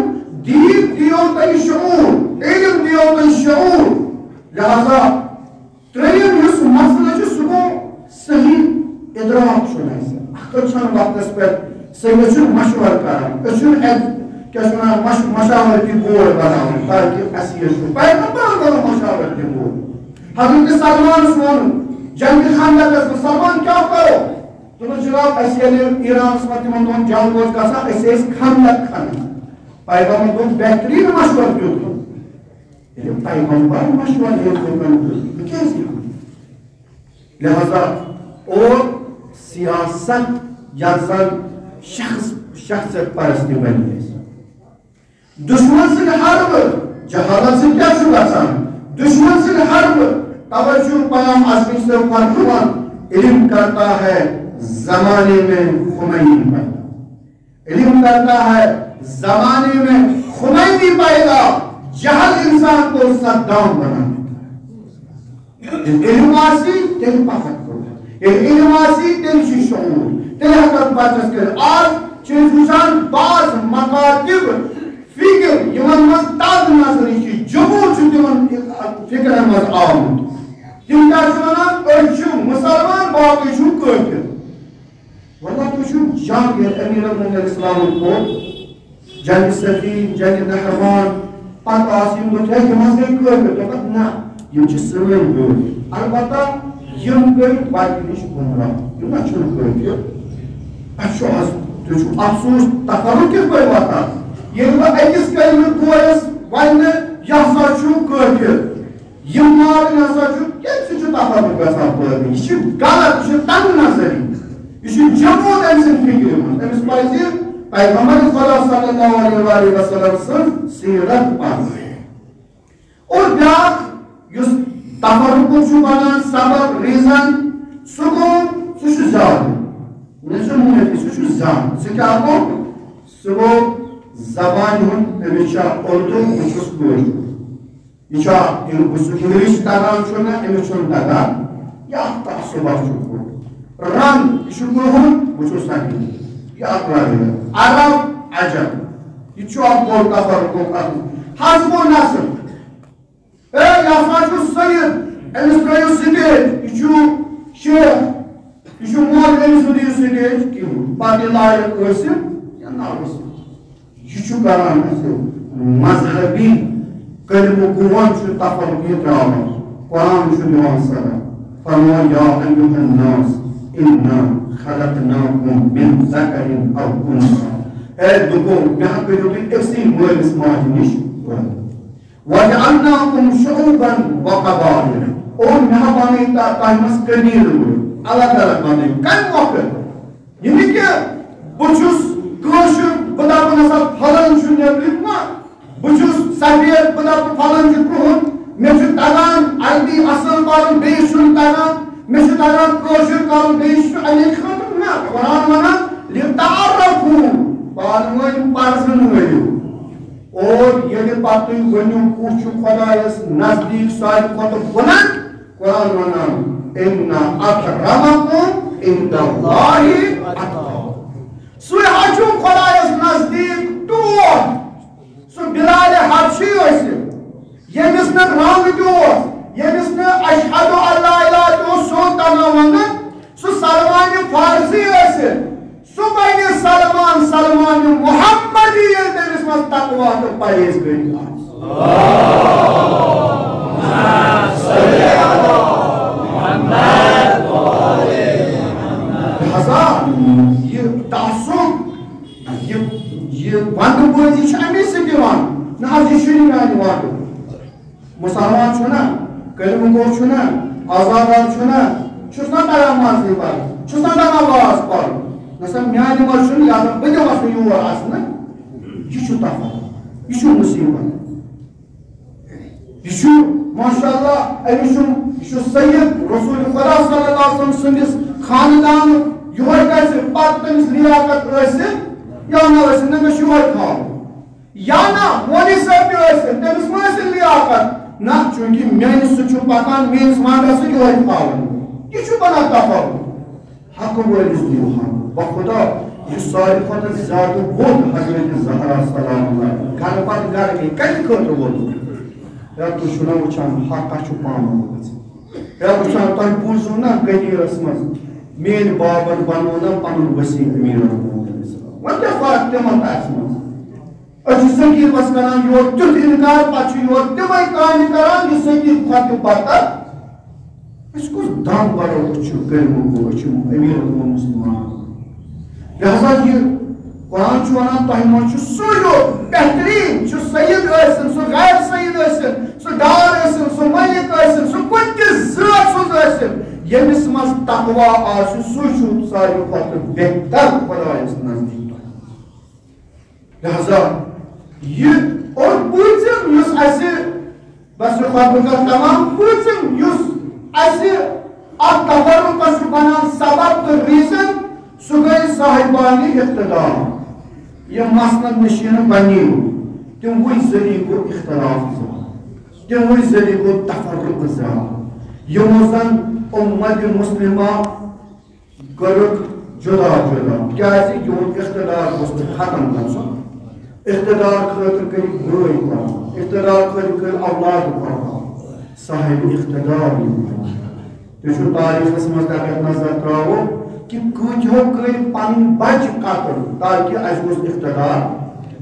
دین دیو کئی شعور علم دیو کئی شعور لہذا ترین یس مسئلہ جو سکو صحیح ادراک چھوڑا ہے اکچھان وقت پر صحیح چھوڑ مشور کرام اچھوڑ کیا سنا مشاورتی بورڈ بناؤں تاکہ اسیر شو پیغمبر کرو مشاورتی بورڈ حضرت سلمان سنو جنگ خاندق سلمان کیا کرو تو جناب اسیر ایران سمتی من دون جنگ گوز کسا اسے اس خاندق کھانا پیغمبر دون بہترین مشور کیوں تو پیغمبر مشور کیوں کیسے لہذا اور سیاست یا شخص پرستی بنی ہے دشمن سے حرب جہالت سے کیا شکا سان دشمن سے حرب توجہ پیام عظمی سے فرمان علم کرتا ہے زمانے میں خمینی پیدا علم کرتا ہے زمانے میں خمینی پیدا جہل انسان کو صدام بنا دیتا علم آسی تیل پاکت کرو علم آسی تیل چی شعور تیل حقیقت بچس کر آج چیز وچان بعض مکاتب فکر یمن مز تاد نظری چی جمہور چو تمن فکر مز آمد تم کیا چونان ارچو مسلمان باقی چو کافر والله تو شو جنگ امیر المؤمنین اسلام کو جنگ سفین جنگ نہروان پتہ آسیم گوٚو ہے یِم حظ گٔے کٲفِر دوٚپکھ نہ یِم چھِ سٲنۍ بٲے البتہ یِم گٔے وتہِ نِش گمراہ یِم نہ چھِنہٕ کٲفِر اَسہِ چھُ حظ تُہۍ چھُو افسوٗس تفرُق کِتھ پٲٹھۍ واتان ییٚلہِ بہٕ أکِس کلمہٕ کورس وَنہِ یہِ ہسا چھُ کٲفِر یِم مارٕنۍ ہسا چھُ کیٛازِ سُہ چھُ تفرُق گژھان پٲدٕ یہِ چھُ غلط یہِ چھُ تنگ نظری یہ جمود أمۍ سٕنٛدِ فِکرِ منٛز أمِس پَزِ پیغمبر خدا صلی اللہ علیہ وسلم سٕنٛز سیرت پَرٕنۍ اور بیٛاکھ یُس تفرقُک چھُ بنان سبب ریٖزن سُہ گوٚو سُہ چھُ زیادٕ مےٚ چھُ مُنٲفی سُہ چھُ زیادٕ سُہ کیٛاہ گوٚو سُہ گوٚو زبانہِ ہُنٛد أمِس چھا اُردو بہٕ چھُس کٲشُر یہِ چھا بہٕ چھُس اِنگلِش تگان چھُ نہ أمِس چھُنہٕ تگان یہِ اکھ تعصُبا چھُ رنگ یہ کرہُن بہٕ چھُس سنگی یہ اکھ لگہِ عرب عجب یہ چھُ اکھ بوٚڑ تفرقُک اکھ حزب و نصب ہے یہِ ہسا چھُ سید أمِس ترٲیِو سٹیج یہِ چھُ شیخ یہِ چھُ مول أمِس مہٕ دِیِو سٹیج کِہیٖنۍ پتہٕ یہِ لایق ٲسِن یا نہ ٲسِن یہِ چھُ کران اَسہِ مذہبی کلمہٕ گوٚوَن چھُ تفرق یہِ تراوان قرآن چھُ دِوان صدا فرموو یا ایُّہا الناس إِنَّا خَلَقْنَاكُمْ مِنْ ذَكَرٍ أَوْ أُنثَىٰ اے دوٚپُو مےٚ کٔرِو تُہۍ أکسٕے مٲلِس ماجہِ نِش پٲدٕ وَجَعَلْنَاكُمْ شُعُوبًا وَقَبَائِلَ اور مےٚ بنٲیِو تۄہہِ منٛز قبیٖلہٕ الگ الگ بنٲیِو کَمہِ وقت یہِ نہٕ کہِ بہٕ چھُس کٲشُر بہٕ دَپہٕ نسا پھلٲنۍ چھُ نیٚبرِم نہ بہٕ چھُس سفید بہٕ دَپہٕ پھلٲنۍ چھُ کرٛہُن مےٚ چھُ تگان عربی اصٕل پَرُن بیٚیِس چھُنہٕ تگان مےٚ چھُ تگان کٲشُر کَرُن بیٚیِس چھُ اَمے خٲطرٕ نہ قرآن وَنان لِتَعارَفوٗ پانہٕ ؤنۍ پرزٕنٲیِو اور ییٚلہِ پتہٕ تُہۍ ؤنِو کُس چھُ خۄدایَس نزدیٖک ساروی کھۄتہٕ بُلنٛد قرآن وَنان اِنَّ أَكْرَمَكُمْ عِنْدَ اللہِ أَتْقَاكُمْ سُے حظ چھُ خۄدایَس نزدیٖک ٹوٹھ سُہ بِلالِ حبشی ٲسِن ییٚمِس نہٕ رنٛگ تہِ اوس ییٚمِس نہٕ اَشہدُ اللہ اِلٰہ تہِ اوس سیوٚد تگان وَنُن سُہ سلمانہِ فارسی ٲسِن سُہ بنہِ سلمان محمدی ییٚلہِ تٔمِس منٛز تقوا تہٕ پرہیزگٲری لہذا یہِ تعصُب یہِ ونٛدٕ بٲزی چھِ اَمے سۭتۍ یِوان نہ حظ یہِ چھُنہٕ میانہِ وَٹُک مسلمان چھُنہ کلمہٕ گوٚو چھُنہ آزادار چھُنہ چھُس نہ تگان منٛزٕے پَرُن چھُس نہ تگان واز پَرُن نسا میانہِ منٛز چھُنہٕ یا بہٕ دِمَس نہٕ یور اَژنہٕ یہِ چھُ تفرق یہِ چھُ مُصیبت یہِ چھُ ماشاء اللہ أمِس چھُ سید رسول خدا صلی اللہ علیہ وسلم سٕنٛدِس خاندانُک یِہوٚے گژھِ پتہٕ تٔمِس لیاقت ٲسِن یا نہ ٲسِن نہ مےٚ چھُ یِہوٚے کھالُن یا نہ مولوی صٲب تہِ ٲسِن تٔمِس ما ٲسِن لیاقت نہ چوٗنٛکہِ میانہِ سۭتۍ چھُ پکان میٲنِس وانٛڈس سۭتۍ یِہوٚے کھالُن یہِ چھُ بنان تفرق حقہٕ وٲلِس دِیِو حق بخدا یہِ ساروی کھۄتہٕ زیادٕ ووٚن حضرت زہرا سلام اللہ گرٕ پتہٕ گرٕ گٔے کَتہِ خٲطرٕ ووٚنُن ہے تُہۍ چھُو نہ وٕچھان حق کَتھ چھُ پانہٕ گژھان ہے وٕچھان تۄہہِ بوٗزوٕ نہ غدیرَس منٛز میٲنۍ بابن بنوو نہ پنُن ؤسیع أمیٖر المؤمنین وۄنۍ کیٛاہ فرق تِمن تہٕ اَسہِ منٛز أسۍ چھِ سقیٖفس کران یورٕ تیُتھ اِنکار پتہٕ چھُ یورٕ تِمے کامہِ کران یہِ سقیٖف کھۄتہٕ پتہٕ أسۍ کُس دم بڑووُکھ چھُ کٔرمُت گوٚو أسۍ چھِ أمیٖر المسلمان لہذا یہِ قرآن چھُ وَنان تۄہہِ منٛز چھُ سُے یوت بہتریٖن چھُ سید ٲسِن سُہ غیر سید ٲسِن سُہ ڈار ٲسِن سُہ مٔلِک ٲسِن سُہ کُنہِ تہِ ذات سُنٛد ٲسِن ییٚمِس منٛز تقوا آسہِ سُے چھُ ساروی کھۄتہٕ بہتر خۄدایَس نزدیٖک لہذا یہِ اور پوٗژِم یُس اَسہِ بس یہِ خۄطبہٕ کَتھ تمام پوٗژِم یُس اَسہِ اَتھ تفرقس چھُ بنان سبب تہٕ ریٖزن سُہ گٔے صاحبانہِ اقتدار یِم مسند نشیٖنہٕ بنیو تِموٕے ذٔریعہٕ گوٚو اختلاف زیادٕ تِموٕے ذٔریعہٕ گوٚو تفرق زیادٕ یموزن امت مسلمہ کرک جدا جدا کیازِ یہود اقتدار گوٚژھ نہٕ ختم گژھُن اقتدار خٲطرٕ کٔرِکھ بٲے قربان اقتدار خٲطرٕ کٔرۍ اولاد قربان صاحب اقتدار تُہۍ چھُو تاریٖخس منٛز تہِ اگر نظر ترٛاوو کہ کۭتیو کٔرۍ پنٕنۍ بچہِ قتل تاکہِ اَسہِ گوٚژھ اقتدار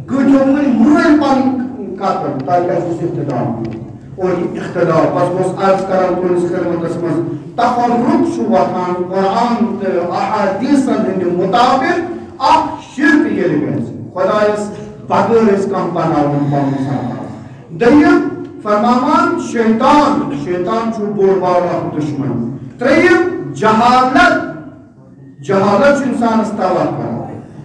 کۭتیو کٔرۍ مٲلۍ پنٕنۍ قتل تاکہِ اَسہِ گوٚژھ اقتدار اور یہ اقتدار پس گوٚژھ عرض کران تُہٕنٛدِس خدمتس منٛز تفرق چھُ وۄتھان قرآن تہٕ احادیٖثن ہٕنٛدِ مُطابق اکھ شرک ییٚلہِ گژھِ خۄدایس بغٲر ٲسۍ کانٛہہ بناوُن پنُن سرپرست دوٚیِم فرماوان شیطان چھُ بوٚڑ بارٕ اکھ دُشمن ترٛیٚیِم جہالت چھُ اِنسانس تباہ کران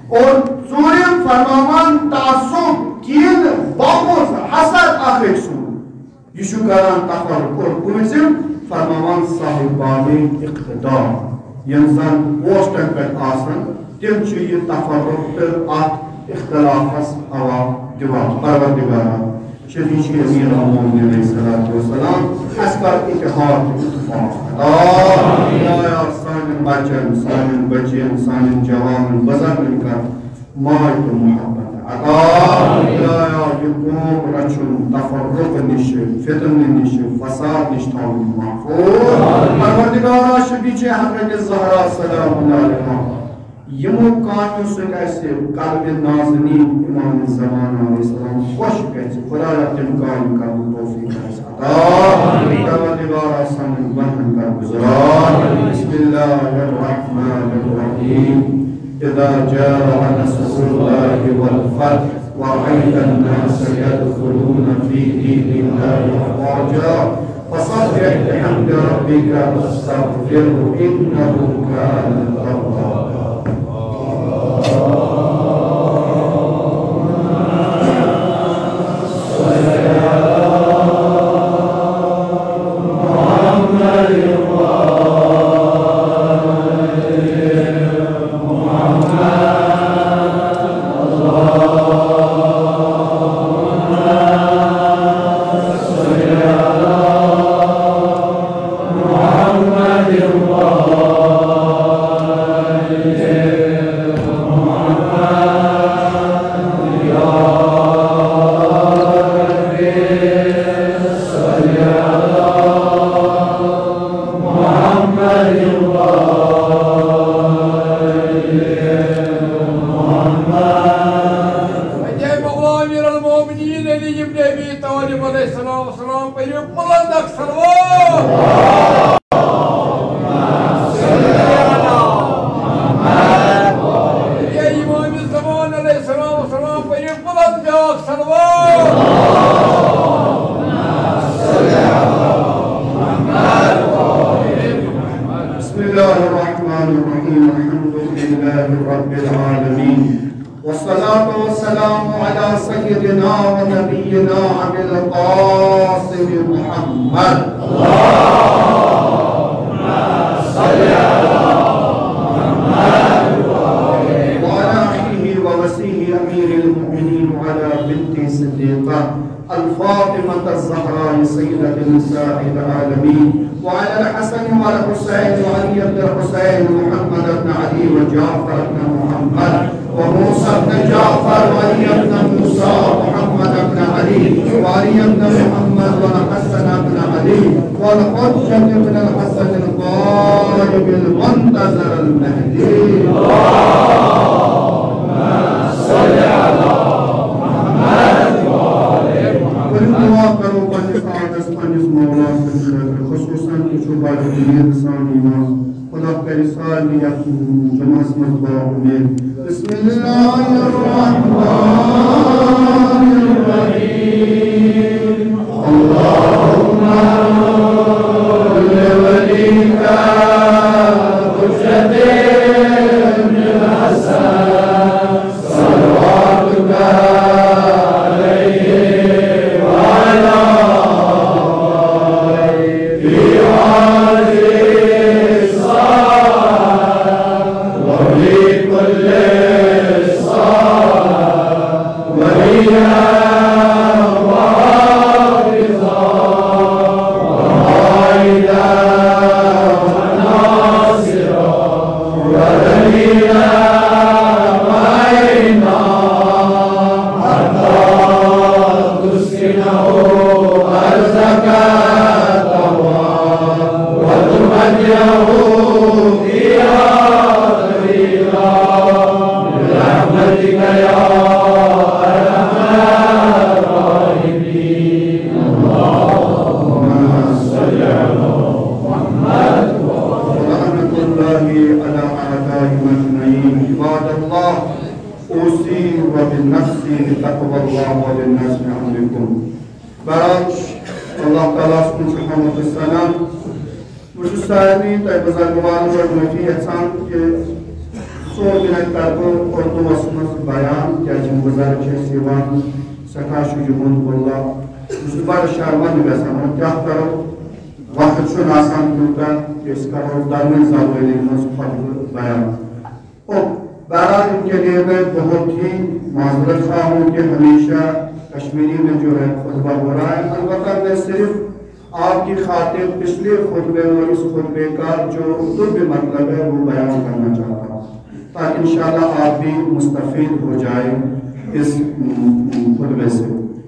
اور ژوٗرِم فرماوان تعصب کینہہ بغض حسد اکھ أکۍ سُنٛد یہ چھُ کران تفرق اور پوٗنٛژِم فرماوان صاحبانِ اقتدار یِم زن پوسٹن پٮ۪ٹھ آسان تِم چھِ یہِ تفرق تہٕ اتھ اختلافس ہوا دِوان پروردگارا شفیع امیر المومنین علیہ الصلوۃ والسلام اس کر اتحاد اتفاق خدایا سانٮ۪ن بچن سانٮ۪ن بچین سانٮ۪ن جوانن بزرگن کر ماے تہٕ محبت عطا خدایا یہ قوم رچھُن تفرق نش فتنہ نش فساد نش تھاوُن محفوظ پروردگارا شفیع حضرت زہرا سلام اللہ علیہا یمو کامیو سۭتۍ اَسہِ قلبِ نازنین امام زمان علیہ السلام خوش گژھِ خدایا تِم کامہِ کرنُک توفیق اَسہِ عطا پروردگارا سانٮ۪ن بندن کر گُزار بسم اللہ الرحمن الرحیم اذا جاء نصر اللہ والفتح ورأيت الناس يدخلون في دين الله أفواجا فسبح بحمد ربك واستغفره إنه كان توابا Yeah. اوصی وبالنفسی بتقوى الله وللناس علیکم. بہرحال اللہ تعالیٰ سبحانہ وتعالیٰ مجھے سارے تہ بزرگوار اور معافی احسان کہ 100 منٹ تک اردو مز بیان کیا بزرگ یوان سکھا شجمن اللہ مجھے بڑا شرمند گژھان کیا کرو وقت آسان تیوتہ کہ اس کرو درمن زبانی مز خطبہ بیان. بہرحال ان کے لیے میں بہت ہی معذرت خواہ ہوں کہ ہمیشہ کشمیری میں جو ہے خطبہ ہو رہا ہے. البتہ میں صرف آپ کی خاطر پچھلے خطبے اور اس خطبے کا جو طب مطلب ہے وہ بیان کرنا چاہتا ہوں تاکہ انشاءاللہ آپ بھی مستفید ہو جائیں اس خطبے سے.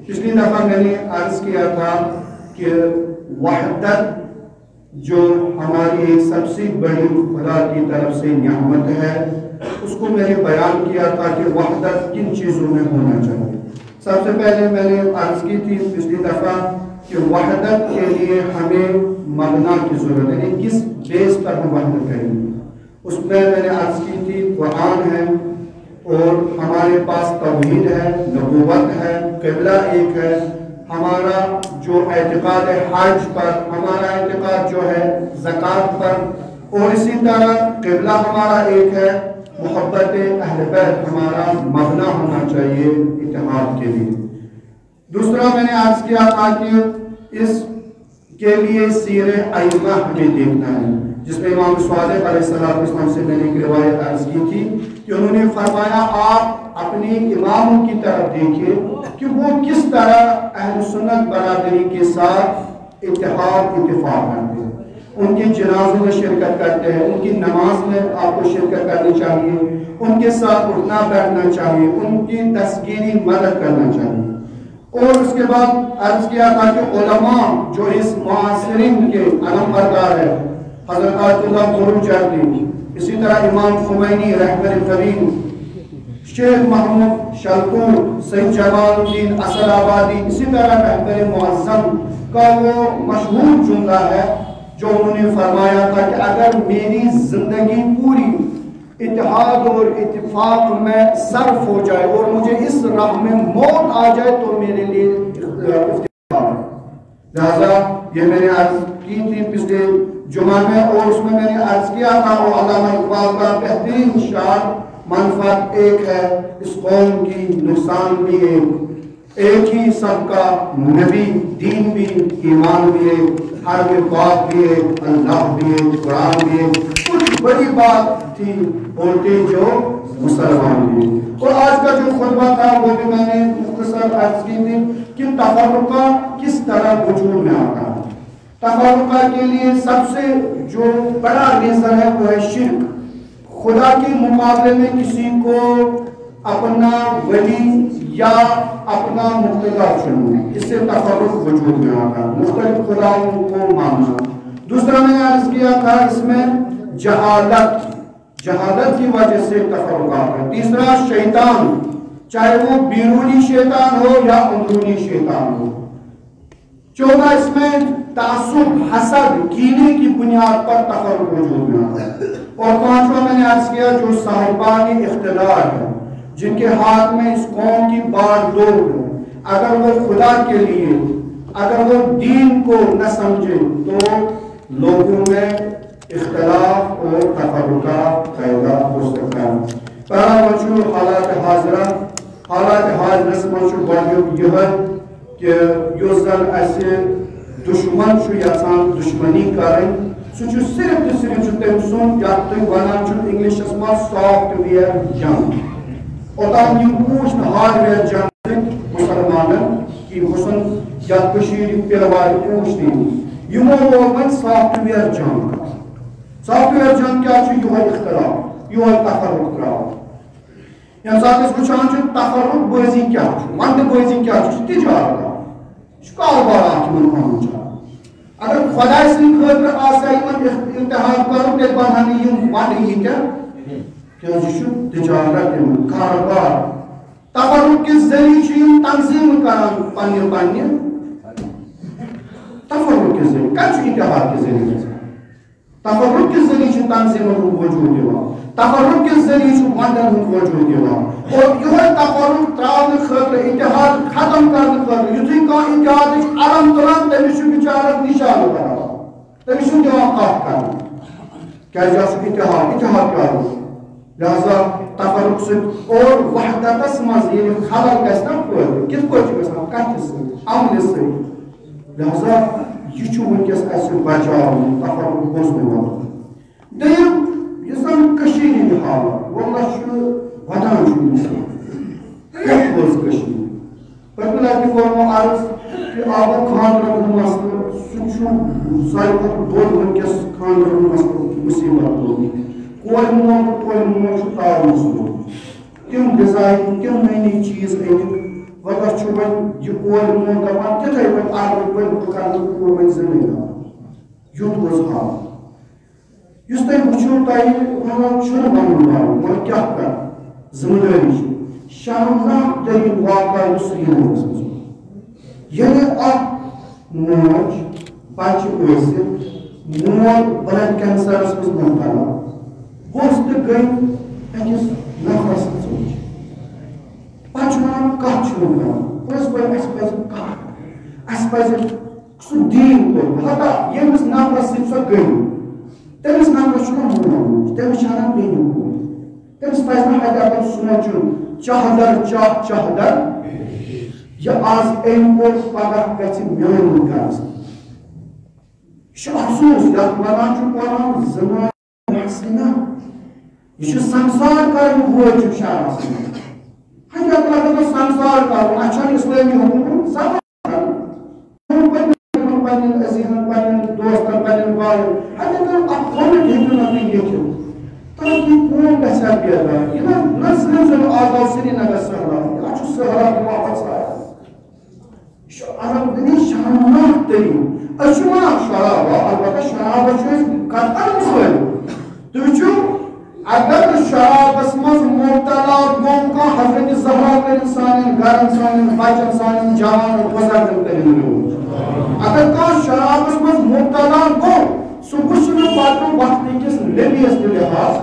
پچھلی دفعہ میں نے عرض کیا تھا کہ وحدت جو ہماری ایک سب سے بڑی خدا کی طرف سے نعمت ہے اس کو میں نے بیان کیا تھا کہ وحدت کن چیزوں میں ہونا چاہیے. سب سے پہلے میں نے عرض کی تھی پچھلی دفعہ کہ وحدت کے لیے ہمیں مبنا کی ضرورت ہے، کس بیس پر ہم وحدت کریں گے. اس میں نے عرض کی تھی قرآن ہے اور ہمارے پاس توحید ہے، نبوت ہے، قبلہ ایک ہے، ہمارا جو اعتقاد ہے حج پر، ہمارا اعتقاد جو ہے زکوٰۃ پر، اور اسی طرح قبلہ ہمارا ایک ہے، محبت اہل بیت ہمارا مبنا ہونا چاہیے اتحاد کے لیے. دوسرا میں نے عرض کیا تھا کہ اس کے لیے سیر ائمہ ہمیں دیکھنا ہے، جس میں امام صادق علیہ السلام سے میں نے ایک روایت عرض کی تھی کہ انہوں نے فرمایا آپ اپنے اماموں کی طرف دیکھیے کہ وہ کس طرح اہل سنت برادری کے ساتھ اتفاق کرتے ہیں، ان کے جنازوں میں شرکت کرتے ہیں، ان کی نماز میں آپ کو شرکت کرنی چاہیے، ان کے ساتھ اٹھنا بیٹھنا چاہیے، ان کی تذکیری مدد کرنا چاہیے. اور اس کے بعد عرض کیا تھا کہ علماء جو اس معاصرین کے علم بردار ہے، حضرت آیت اللہ بروجردی، اسی طرح امام خمینی رہبر کریم، شیخ محمود شلکور، سید جمال الدین اسد آبادی، اسی طرح رہبر معظم کا وہ مشہور جملہ ہے جو انہوں نے فرمایا تھا کہ اگر میری زندگی پوری اتحاد اور اتفاق میں صرف ہو جائے اور مجھے اس راہ میں موت آ جائے تو میرے لیے افتخار ہے. لہذا یہ میں نے عرض کی تھی پچھلے جمعہ میں، اور اس میں نے عرض کیا تھا وہ علامہ اقبال کا بہترین شعر منفعت ایک ہے اس قوم کی نقصان بھی ایک ہی سب کا نبی دین بھی ایمان بھی ایک، حرب پاک بھی ایک، اللہ بھی ایک، قرآن بھی ایک. کچھ بڑی بات تھی بولتے جو مسلمان بھی. اور آج کا جو خطبہ تھا وہ بھی میں نے مختصر عرض کی تھی کہ تفرقہ کس طرح وجود میں آتا ہے. تفرقہ کے لیے سب سے جو بڑا ریزن ہے وہ ہے شرک. خدا کے مقابلے میں کسی کو اپنا ولی یا اپنا مقتدا چننا، اس سے تفرق وجود میں آتا ہے، مختلف خداؤں کو ماننا. دوسرا میں نے عرض کیا تھا اس میں جہالت کی وجہ سے تفرقات ہے. تیسرا شیطان، چاہے وہ بیرونی شیطان ہو یا اندرونی شیطان ہو. چوتھا اس میں تعصب، حسد، کینے کی بنیاد پر تفرق وجود میں آتا ہے. اور پانچواں میں نے عرض کیا جو صاحبان اقتدار ہے، جن کے ہاتھ میں اس قوم کی بار دور ہے، اگر وہ خدا کے لیے، اگر وہ دین کو نہ سمجھے تو لوگوں میں اختلاف اور تفرقہ پیدا ہو سکتا ہے. پہلا وجہ حالات حاضرہ یہ ہے کہ جو زن ایسے دشمن یژھان دشمنی کریں صرف تم سن یا تم ونان انگلش میں سافٹ ویئر جنگ، اوتام یم پوچھ ہارڈ ویئر جنگ مسلمانن کی حسن یا کشیر پیروار پوچھ نہیں یمو لوگن سافٹ ویئر جنگ. سافٹ ویئر جنگ کیا یہ اختلاف، یہ تفرق تراؤ. یم سات وچان تفرق بازی کیا ونڈ بازی کیا تجارت کاروبار اگر خدا سن خاطر اتحاد کرو تیل بنانے ونڈ یہ تجارت کاروبار. تفرق کے ذریعے تنظیم کران پنہ تفرق کے ذریعے کچھ اتحاد کے ذریعے تفرق کے ذریعے تنظیم وجود تفرق کے ذریعے ونڈن ہند وجود دِوان اور یہ تفرق تراؤن خاطر اتحاد ختم کرنے خاطر یتھے کانٛہہ اتحادٕچ علم تُلان تٔمِس چھُ بِچارس نشانہٕ بناوان تٔمِس چھُنہٕ دِوان کتھ کرنہٕ کیازِ یہِ چھُ اتحاد کیٛاہ روٗد لہذا تفرق سۭتۍ اور وحدتس منٛز ییٚلہِ خلل گژھِ نا پٲدٕ کِتھ پٲٹھۍ چھُ گژھان کتھِ سۭتۍ امنہِ سۭتۍ لہذا یہ چھُ وٕنکیٚس اَسہِ بچاوُن تفرق گوٚژھ نہٕ واتُن دوٚیِم یُس زن کٔشیٖرِ ہٕنٛدۍ حالات واللہ چھُ ودان چھُ اِنسان کتھ وٲژ کٔشیٖر پٔتمہِ لٹہِ کوٚر مےٚ عرض کہِ آبُک خانٛدرن ہُنٛد مسلہٕ سُہ چھُ ساروی کھۄتہٕ بوٚڑ وٕنکیٚس خانٛدرن ہُنٛد مسلہٕ مُصیبت روٗدمُت کورِ مول تہٕ کورِ مول چھُ تعاوُن سوٗزمُت تِم ڈِزاین تِم نٔے نٔے چیٖز أنِکھ وۄنۍ چھُ وۄنۍ یہِ کورِ مول دپان تِتھَے پٲٹھۍ اَکھ وۄنۍ بہٕ کرٕ نہٕ کوٗر وۄنۍ زٔمیٖندار یُتھ گوٚژھ حال یُس تۄہہِ وٕچھو تۄہہِ وَنان چھُنہٕ بنُن والُن وۄنۍ کیٛاہ کَرٕ ذمہٕ دٲری چھِ شرمناک تٔریٖن واقعہ یُس سرینگرَس منٛز ییٚلہِ اکھ موج بچہِ ٲسِتھ مول بلڈ کینسرس منٛز مُبتلا گوٚژھ تہٕ گٔے أکِس نفرس سۭتۍ پتہٕ چھُ وَنان کتھ چھُنہٕ کران پٔزۍ پٲٹھۍ اَسہِ پزِ کتھ اَسہِ پزِ سُہ دیٖن کوٚرمُت ہتا ییٚمِس نفرس سۭتۍ سۄ گٔے تٔمِس نفرس چھُنہ مول تٔمِس چھِ انان بیٚنہِ کوٗر تٔمِس پزِ نہٕ اَتہِ اگر سونٛچُن چاہدر چاہ چاہدر یہِ آز أمۍ کوٚر پگاہ گژھِ میون گرس یہِ چھُ افسوٗس یتھ ونان چھُ قرآن زمانہٕ مسلہٕ یہ سنسار کرن وول شہرس منٛز ہَتہِ اگر سنسار کرُن اَسہِ اسلٲمی حکوٗمت پننٮ۪ن عزیٖزن پننٮ۪ن دوستن پننٮ۪ن بالٮ۪ن ہَتہِ اگر اکھ کوٚمنٹ ہیٚکِو نہٕ تُہۍ لیکھِتھ تاکہِ قوم گژھِ ہا بیدار یہِ نہ زن آز آو سرینگر سہلاب اَتھ چھُ سہلاب واپس آیان یہِ چھُ عرب دِنٕچ شرمناک طریٖقہٕ أسۍ چھِ وَنان شراب البتہ شرابس چھُ أسۍ قطعاً مُخٲلِف تُہۍ وٕچھِو اگر شرابس منٛز مبتلا گوٚو کانٛہہ حضرت زہرا کٔرِنۍ سانٮ۪ن گرن سانٮ۪ن بچن سانٮ۪ن جوانن بُزرگن کٔرِنۍ روٗد اگر کانٛہہ شرابس منٛز مبتلا گوٚو سُہ وٕچھِ نہٕ پتہٕ وقتہٕ کِس نبیَس تہِ لحاظ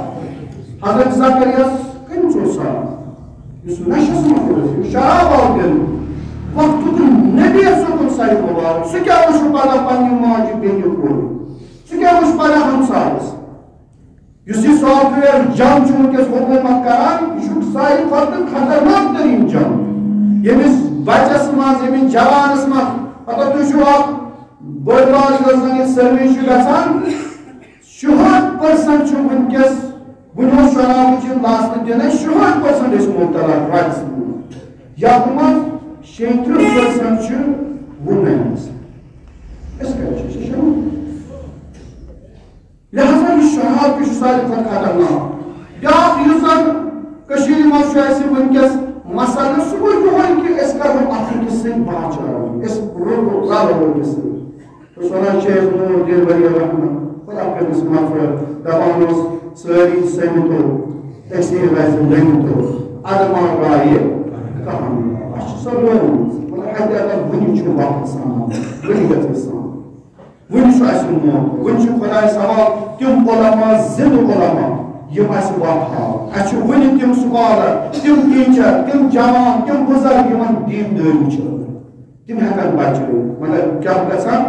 حضرت زکریاہس کٔمِس اوس سال یُس نشس منٛز اوس شراب آو دِنہٕ وقتُک نبیَس اوکُن ساروی کھۄتہٕ سُہ کیٛاہ وٕچھِ پگاہ پننہِ ماجہِ بیٚنہِ کوٚر سُہ کیٛاہ وٕچھِ پگاہ ہمسایس یُس یہِ سافٹ وِیَر جنگ چھُ وٕنکیٚس حکوٗمت کران یہِ چھُ ساروی کھۄتہٕ خطرناک تریٖن جنگ ییٚمِس بچس منٛز ییٚمِس جوانس منٛز مطلب تُہۍ چھُو اکھ بٔڑ بار یۄس زن یہِ سٔروے چھِ گژھان 60% چھُ وٕنکیٚس وُنہِ اوس شرابٕچ یِم لاسنہٕ دِنَے 60% ٲسۍ مُبتلا ڈرگس منٛز یتھ منٛز 36% چھِ وُمینٕز أسۍ کَتہِ چھِ یہِ چھُ لہذا یہ شراب تہِ چھُ ساروی کھۄتہٕ خطرناک بیٛاکھ یُس زن کٔشیٖرِ منٛز چھُ اَسہِ وٕنکیٚس مسلہٕ سُہ گوٚو یِہوے کہِ أسۍ کرو اکھ أکِس سۭتۍ باچاوٕنۍ أسۍ رلو أکِس سۭتۍ أسۍ وَنان شیخ نوٗر دِل ؤلی رحمت خۄدا کٔرِنَس مغفرت دپان اوس سٲری سٔمِتو أسی ویسے رٔنِتو ادما گایہِ کہانی اَسہِ چھِ سۄ لٲمٕژ مطلب اَتہِ اگر وٕنہِ چھُ وقت سان وٕنہِ گژھِ أسۍ سان وٕنہِ چھُ اَسہِ موقعہٕ وٕنہِ چھُ خۄداے سوال تِم علما زِندٕ علما یِم اَسہِ واتہاو اَسہِ چھِ وٕنہِ تِم سکالر تِم ٹیٖچر تِم جوان تِم بُزرگ یِمن دیٖندٲری چھِ تِم ہٮ۪کن بچٲوِتھ مگر کیٛاہ گژھان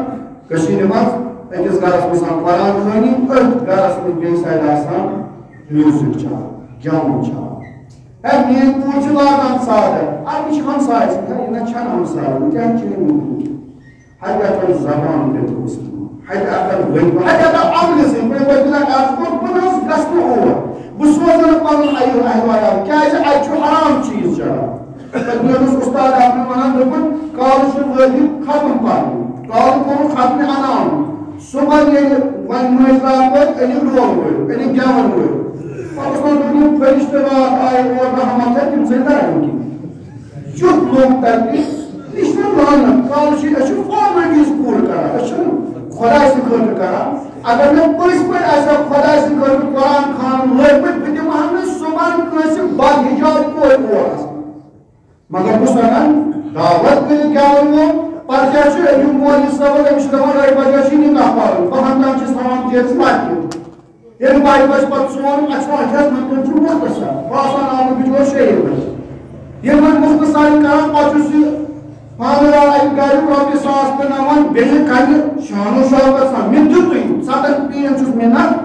کٔشیٖرِ منٛز أکِس گرس منٛز آسان قرآن خوٲنی أتھۍ گرس منٛز بیٚیہِ سایڈٕ آسان میوٗزِک چلان گٮ۪وُن چلان ہے میٛٲنۍ کوٗر چھِ لاگان سادر اَدٕ یہِ چھِ ہمساے سۭتۍ یہِ نہ چھَنہٕ ہمساے یہِ کیٛاہ چھِ ہَتہِ اگر زبان کٔرِتھ اوس ہَتہِ اگر ؤنۍ ہَتہِ اگر عملہِ سۭتۍ پٔتمہِ لٹہِ عرض کوٚر بہٕ نہ حظ گژھٕ نہٕ اور بہٕ سوزٕ نہٕ پنُن اہوار کیٛازِ اَتہِ چھُ حرام چیٖز چلان مےٚ اوس اُستاد اکھ مےٚ وَنان دوٚپُن کالہٕ چھُ وٲتِتھ ختم پَرنہِ کالہٕ کوٚرُکھ ختمہِ انان صُبحن ییٚلہِ وۄنۍ مٲنٛزۍ راتھ وٲتۍ أنِکھ ڈول وٲلۍ أنِکھ گٮ۪وَن وٲلۍ پتہٕ اوس وَنان دوٚپُن فرشتہٕ راتھ آیہِ اور رحمت تِم ژٔلۍ دَرَن کِنۍ یُتھ لوٚگ تَتہِ یہِ چھُ لانت کالہٕ چھِ أسۍ چھِ فارملٹیٖز پوٗرٕ کران أسۍ چھِنہٕ خۄداے سٕنٛدِ خٲطرٕ کران اگر مےٚ پٔزۍ پٲٹھۍ آسہِ ہا خۄداے سٕنٛدِ خٲطرٕ قرآن خان لٲگمٕتۍ بہٕ دِمہٕ ہا نہٕ صُبحن کٲنٛسہِ بد حِجاب کورِ اور آسان مگر بہٕ چھُس وَنان دعوت کٔرِتھ گٮ۪وَن وول پتہٕ کیٛاہ چھُ أمیُک مولوی صٲبَس أمِس چھِ دَپان أڑۍ بَجے چھُے نِکاح پَرُن 5 تام چھِس تھاوان تیز پَتہٕ یہ بائی بس پت سون اچھا اچھا مطلب چھو مختصر باسان آمد بچور شہر بس یہ من مختصر کران پچھو پانرا ایک گاڑی روپی ساس پہ نوان بیلی کھائی شان و شوکت سان من دیتوی ساتن پین چھوس منت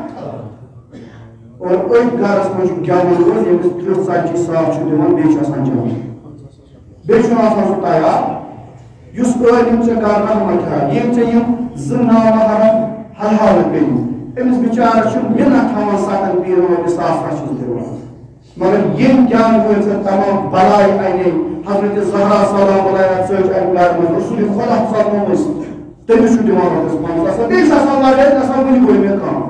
اور ایک گھرس مجھو کیا ملوز یہ کس 30 سال کی صاف چھو دیوان بیچ آسان جاؤں بیچ آسان سو تیار یس علم سے کارنا مکھا یہ چاہیے زنا محرم حل حال پیو امس بچار چھو منت ہوا ساتن پین روپی ساس رچھو دیوان مگر یہ جان ہوئے سے تمام بلائی آئینے حضرت زہرا سلام علیہ سوچ انگار میں رسول خدا صلی اللہ علیہ وسلم تیمی چھو دیوان ہوتا ہے سبحانہ اللہ بیش آسان لائے نسان بلی کوئی میں کام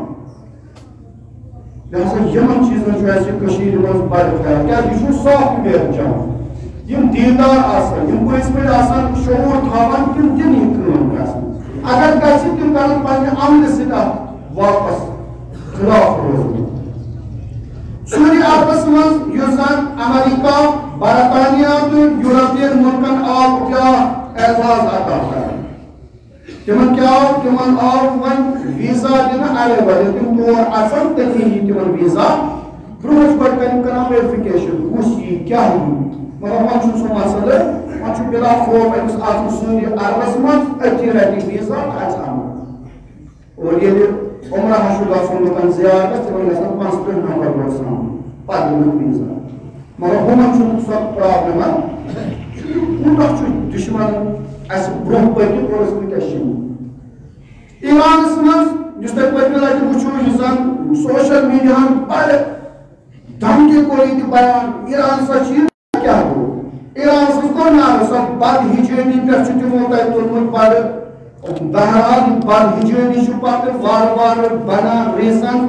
لہذا یمن چیزن جو ایسی کشیر میں بڑھ خیال کیا یہ صاف بیت جاؤں یم دیدار آسان یم کو اس پر آسان شعور تھاوان کم دن ہی کرن آسان اگر کسی تم کرن پانے عمل ستا واپس خلاف روز سوری آپس من یوزن امریکہ برطانیہ تو یورپین ملکن آو کیا اعزاز عطا کریں تمن کیا آو تمن آو من ویزا دینا آئے بڑے تم تو اصل تکی ہی تمن ویزا بروش بڑھ کنم کنم ویریفیکیشن خوشی کیا ہوئی مگر من چھو سو مسئلہ من چھو بلا خوب ایکس آتو سنی عربس من اتی رہتی ویزا ایسا اور یہ عمرہ حشودہ سنگتن زیادہ تمن ایسا 5 نمبر برسان پادلن ویزا مگر ہمان چھو سب پرابلم اونتاک چھو دشمن ایسا برون پتی پروس پتشن ایران اسمز جس تک پتی لائٹی بچو جزان سوشل میڈیا ہم بڑے دھمکی کوئی دی بیان ایران سا چیز کیا ہو ایران اسمز کو نارو سب بد ہجینی پر چھتی موتا ہے تلمت بڑے بہرحال بد ہجینی چھو پاتے وار وار بنا ریسن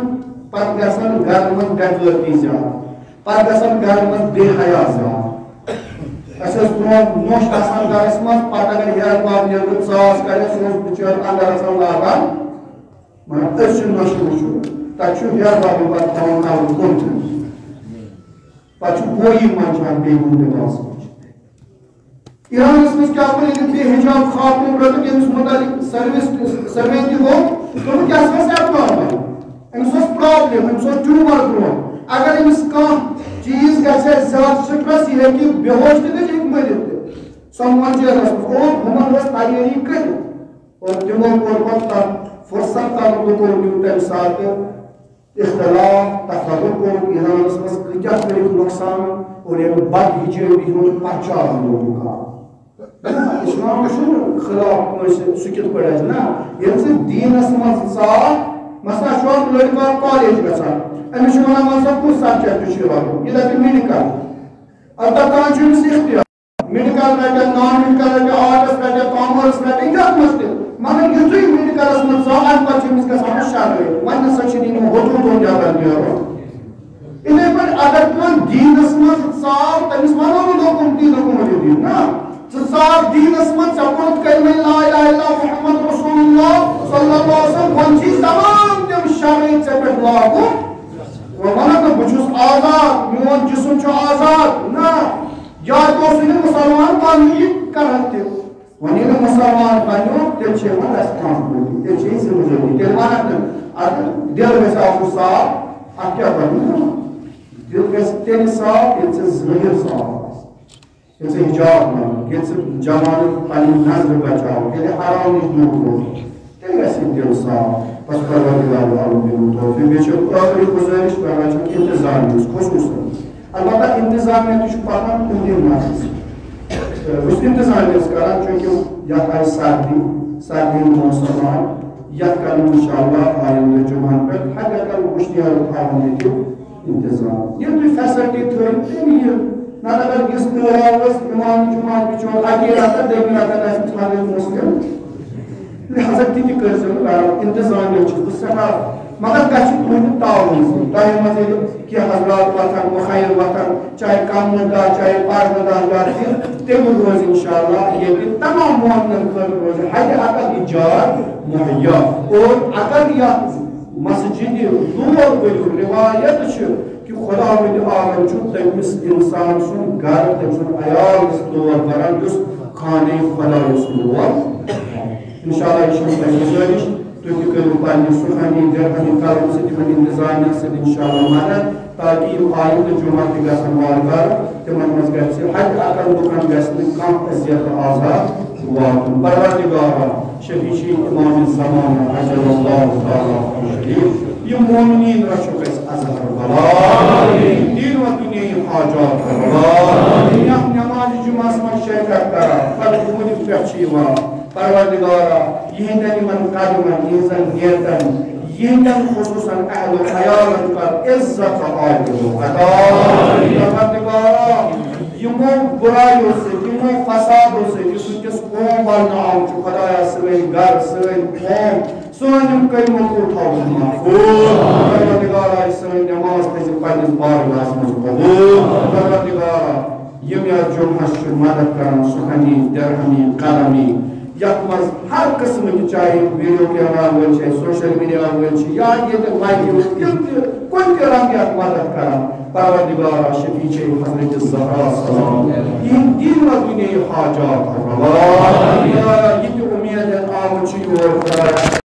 پر گسن گرمت گٹلتی زیادہ پر گسن گرمت بے حیاء زیادہ اساس برون نوش آسان گرس مز پتہ اگر ہیر باب نیبر ژاس کرے سوز بچور اندر آسان لاگان مگر أسۍ چھِ نوشہِ وٕچھُن تتہِ چھُ ہیر بابن پتہٕ تھاوان کَرُن کُن پتہٕ چھُ بویی منٛجان بیٚیہِ کُن لباس ایرانس منٛز کیٛاہ کوٚر ییٚتہِ بے حجاب خاتوٗن رٔٹٕکھ ییٚمِس مُتعلق سٔروے تہِ گوٚو دوٚپُکھ یہِ ہسا ٲس ایبنارمل أمِس اوس پرٛابلِم أمِس اوس ٹیوٗمر برٛونٛہہ اگر أمِس کانٛہہ چیز گژھِ زیادٕ سٹرس یہ ہے کہ بے ہوش تہِ گژھِ ہیٚکہِ مٔرِتھ تہِ سۄنٛگون جیلس منٛز اور ہُمن ٲس تیٲری کٔرِتھ اور تِمو کوٚر پتہٕ تتھ فرصت تعلق کوٚر تِم تمہِ ساتہٕ اختلاف تفرق کوٚر ایرانس منٛز کۭتیاہ کٔرِکھ نۄقصان اور ییٚمہِ بد ہِجٲبی ہُنٛد پرچار لوگُکھ آو اسلام چھُنہٕ خلاف کٲنٛسہِ سُہ کِتھ پٲٹھۍ آسہِ نہ ییٚلہِ ژٕ دیٖنس منٛز ژاو مثلاً چھُ اکھ لڑکہٕ کالیج گژھان أمِس چھُ وَنان وۄنۍ سا کُس سبجیکٹ چھُ رَٹُن یہِ دَپہِ میڈِکل البتہ چھُ أمِس اختیار میڈِکل رَٹہِ نان میڈِکل رَٹہِ آرٹس رَٹہِ کامٲرٕس رَٹہِ یتھ منٛز تہِ مگر یُتھُے میڈِکلس منٛز ژاو اَمہِ پتہٕ چھُ أمِس گژھان شرٲرۍ وۄنۍ نسا چھُنہٕ یِم حدوٗدو نٮ۪بر نیرُن یِتھَے پٲٹھۍ اگر کانٛہہ دیٖنس منٛز ژاو تٔمِس وَنو نہٕ لوکُم دیٖنُکُم دیٖن نہ ژٕ ژاو دیٖنس منٛز ژےٚ کوٚرُتھ کلمہ لا اِلہَ اِلَّا محمد رسول اللہ صلی اللہ علیہ وسلم وۄنۍ چھِ تمام تِم شرٲیط ژےٚ پٮ۪ٹھ لاگُن وَنان نہٕ بہٕ چھُس آزاد میون جسم چھُ آزاد نہ یا تو اوسُے نہٕ مُسلمان بننُے کران تہِ وۄنۍ ییٚلہِ نہٕ مُسلمان بنیو تیٚلہِ چھِ یِوان ریسپانسبلٹی تیٚلہِ چھِ یہِ ذمہٕ دٲری تیٚلہِ وَنکھ نہٕ اَدٕ دِل گژھِ آسُن صاف اَتھ کیٛاہ بنہِ دِل گژھِ تیٚلہِ صاف ییٚلہِ ژےٚ ظٲہِر صاف آسہِ ییٚلہِ ژےٚ حجاب لَگہِ ییٚلہِ ژٕ جوانہٕ پنٕنہِ نظرِ بچاوکھ ییٚلہِ حرام نِش دوٗر روزکھ تیٚلہِ گژھِ دِل صاف بس پروردگار عالم دِنُن توفیٖق بیٚیہِ چھِ ٲخری گُزٲرِش کران چھِ اِنتِظامیہٕچ خصوٗصن البتہ اِنتِظامیہ تہِ چھُ پکان کُنہِ نفرس بہٕ چھُس اِنتِظامیہس کران چوٗنٛکہِ یتھ آیہِ سردی ہُنٛد موسم آو یتھ کرو انشاءاللہ آینٛدٕ جُمعن پٮ۪ٹھ حقیقتاً وٕشنیر تھاوُن ییٚتہِ اِنتِظام ییٚلہِ تُہۍ فیسلٹی تھٲیِو تیٚلہِ یِیِو نتہٕ اگر یِژھ نٲر ٲس اِمام جُمعہ بِچور اَکی رٮ۪تہٕ دوٚیمہِ رٮ۪تہٕ آسہِ ژھانٛڈٕنۍ مُشکِل لہذا تہِ کٔرۍزیو نہٕ اِنتِظامیہ چھُس بہٕ سٮ۪ٹھاہ مگر گژھِ تُہنٛدِ تعاوُن سۭتۍ تۄہہِ منٛز ییٚلہِ کینٛہہ حضرات وۄتھن مُخیر وۄتھن چاہے کمنہٕ دار چاہے پرنہٕ دار تہِ تیٚلہِ روزِ انشاءاللہ ییٚتہِ تمام مومنن خٲطرٕ روزِ حدِ اقل یہِ جاے مُہیا اور اگر یتھ مسجدِ نور ؤریُک روایت چھِ کہ خدا وند عالم چھُ تٔمِس اِنسان سُنٛد گرٕ تٔمۍ سُنٛد عیال دور بران یُس خانہ خدا یُس نور انشاءاللہ یہِ چھِ مےٚ گُزٲرِش تُہۍ تہِ کٔرِو پنٛنہِ سُکھانی درہمی کرم سۭتۍ یِمن انتظامیہ سۭتۍ اِنشاءاللہ مدد تاکہ یِم آیندٕ جمعہ تہِ گژھن وارٕ تِمن منٛز گژھِ حد اقل لُکن گژھِ نہٕ کانٛہہ اذیت تہٕ آزاد واتُن پروردگارا شفیع امام الزمان عجل اللہ تعالیٰ شریف یِم مومنین رچھُکھ اَسہِ اظہر بلا دین و دنیائی حاجات بلا یَتھ نماز جمعہس منٛز شرکت کران پتہٕ مُلک پٮ۪ٹھ چھِ یِوان پروردگارا یِہنٛدٮ۪ن یِمن قدمن یِہنٛزن نیتن یِہنٛدٮ۪ن خصوٗصن اہل و عیالن کر عزت عاجزو عطا پروردگارا یِمو برایو سۭتۍ یِمو فسادو سۭتۍ یُس وٕنکٮ۪س قوم بننہٕ آمُت چھُ خۄدایا سٲنۍ گرٕ سٲنۍ قوم سٲنۍ یِم کلمہٕ تھاوُن محفوظ پروردگارا سٲنۍ نٮ۪ماز تھٲیزِ پننِس بارگاہس منٛز قبوٗل پروردگارا یِم یتھ جمعس چھِ مدد کران سُکھنی درہمی قلمی یتھ منٛز ہر قسمٕکۍ چاہے ویڈیو کیمرا وٲلۍ چھِ سوشل میڈیا وٲلۍ چھِ یا ییٚتہِ لایِو تِم تہِ کُنہِ تہِ رنٛگہٕ یتھ مدد کران پروردگارا شفیع حضرت الزہرا سلام یِہنٛدۍ دین و دنیائی حاجات روا یہِ تہِ اُمید آمُت چھُ یور خۄدایا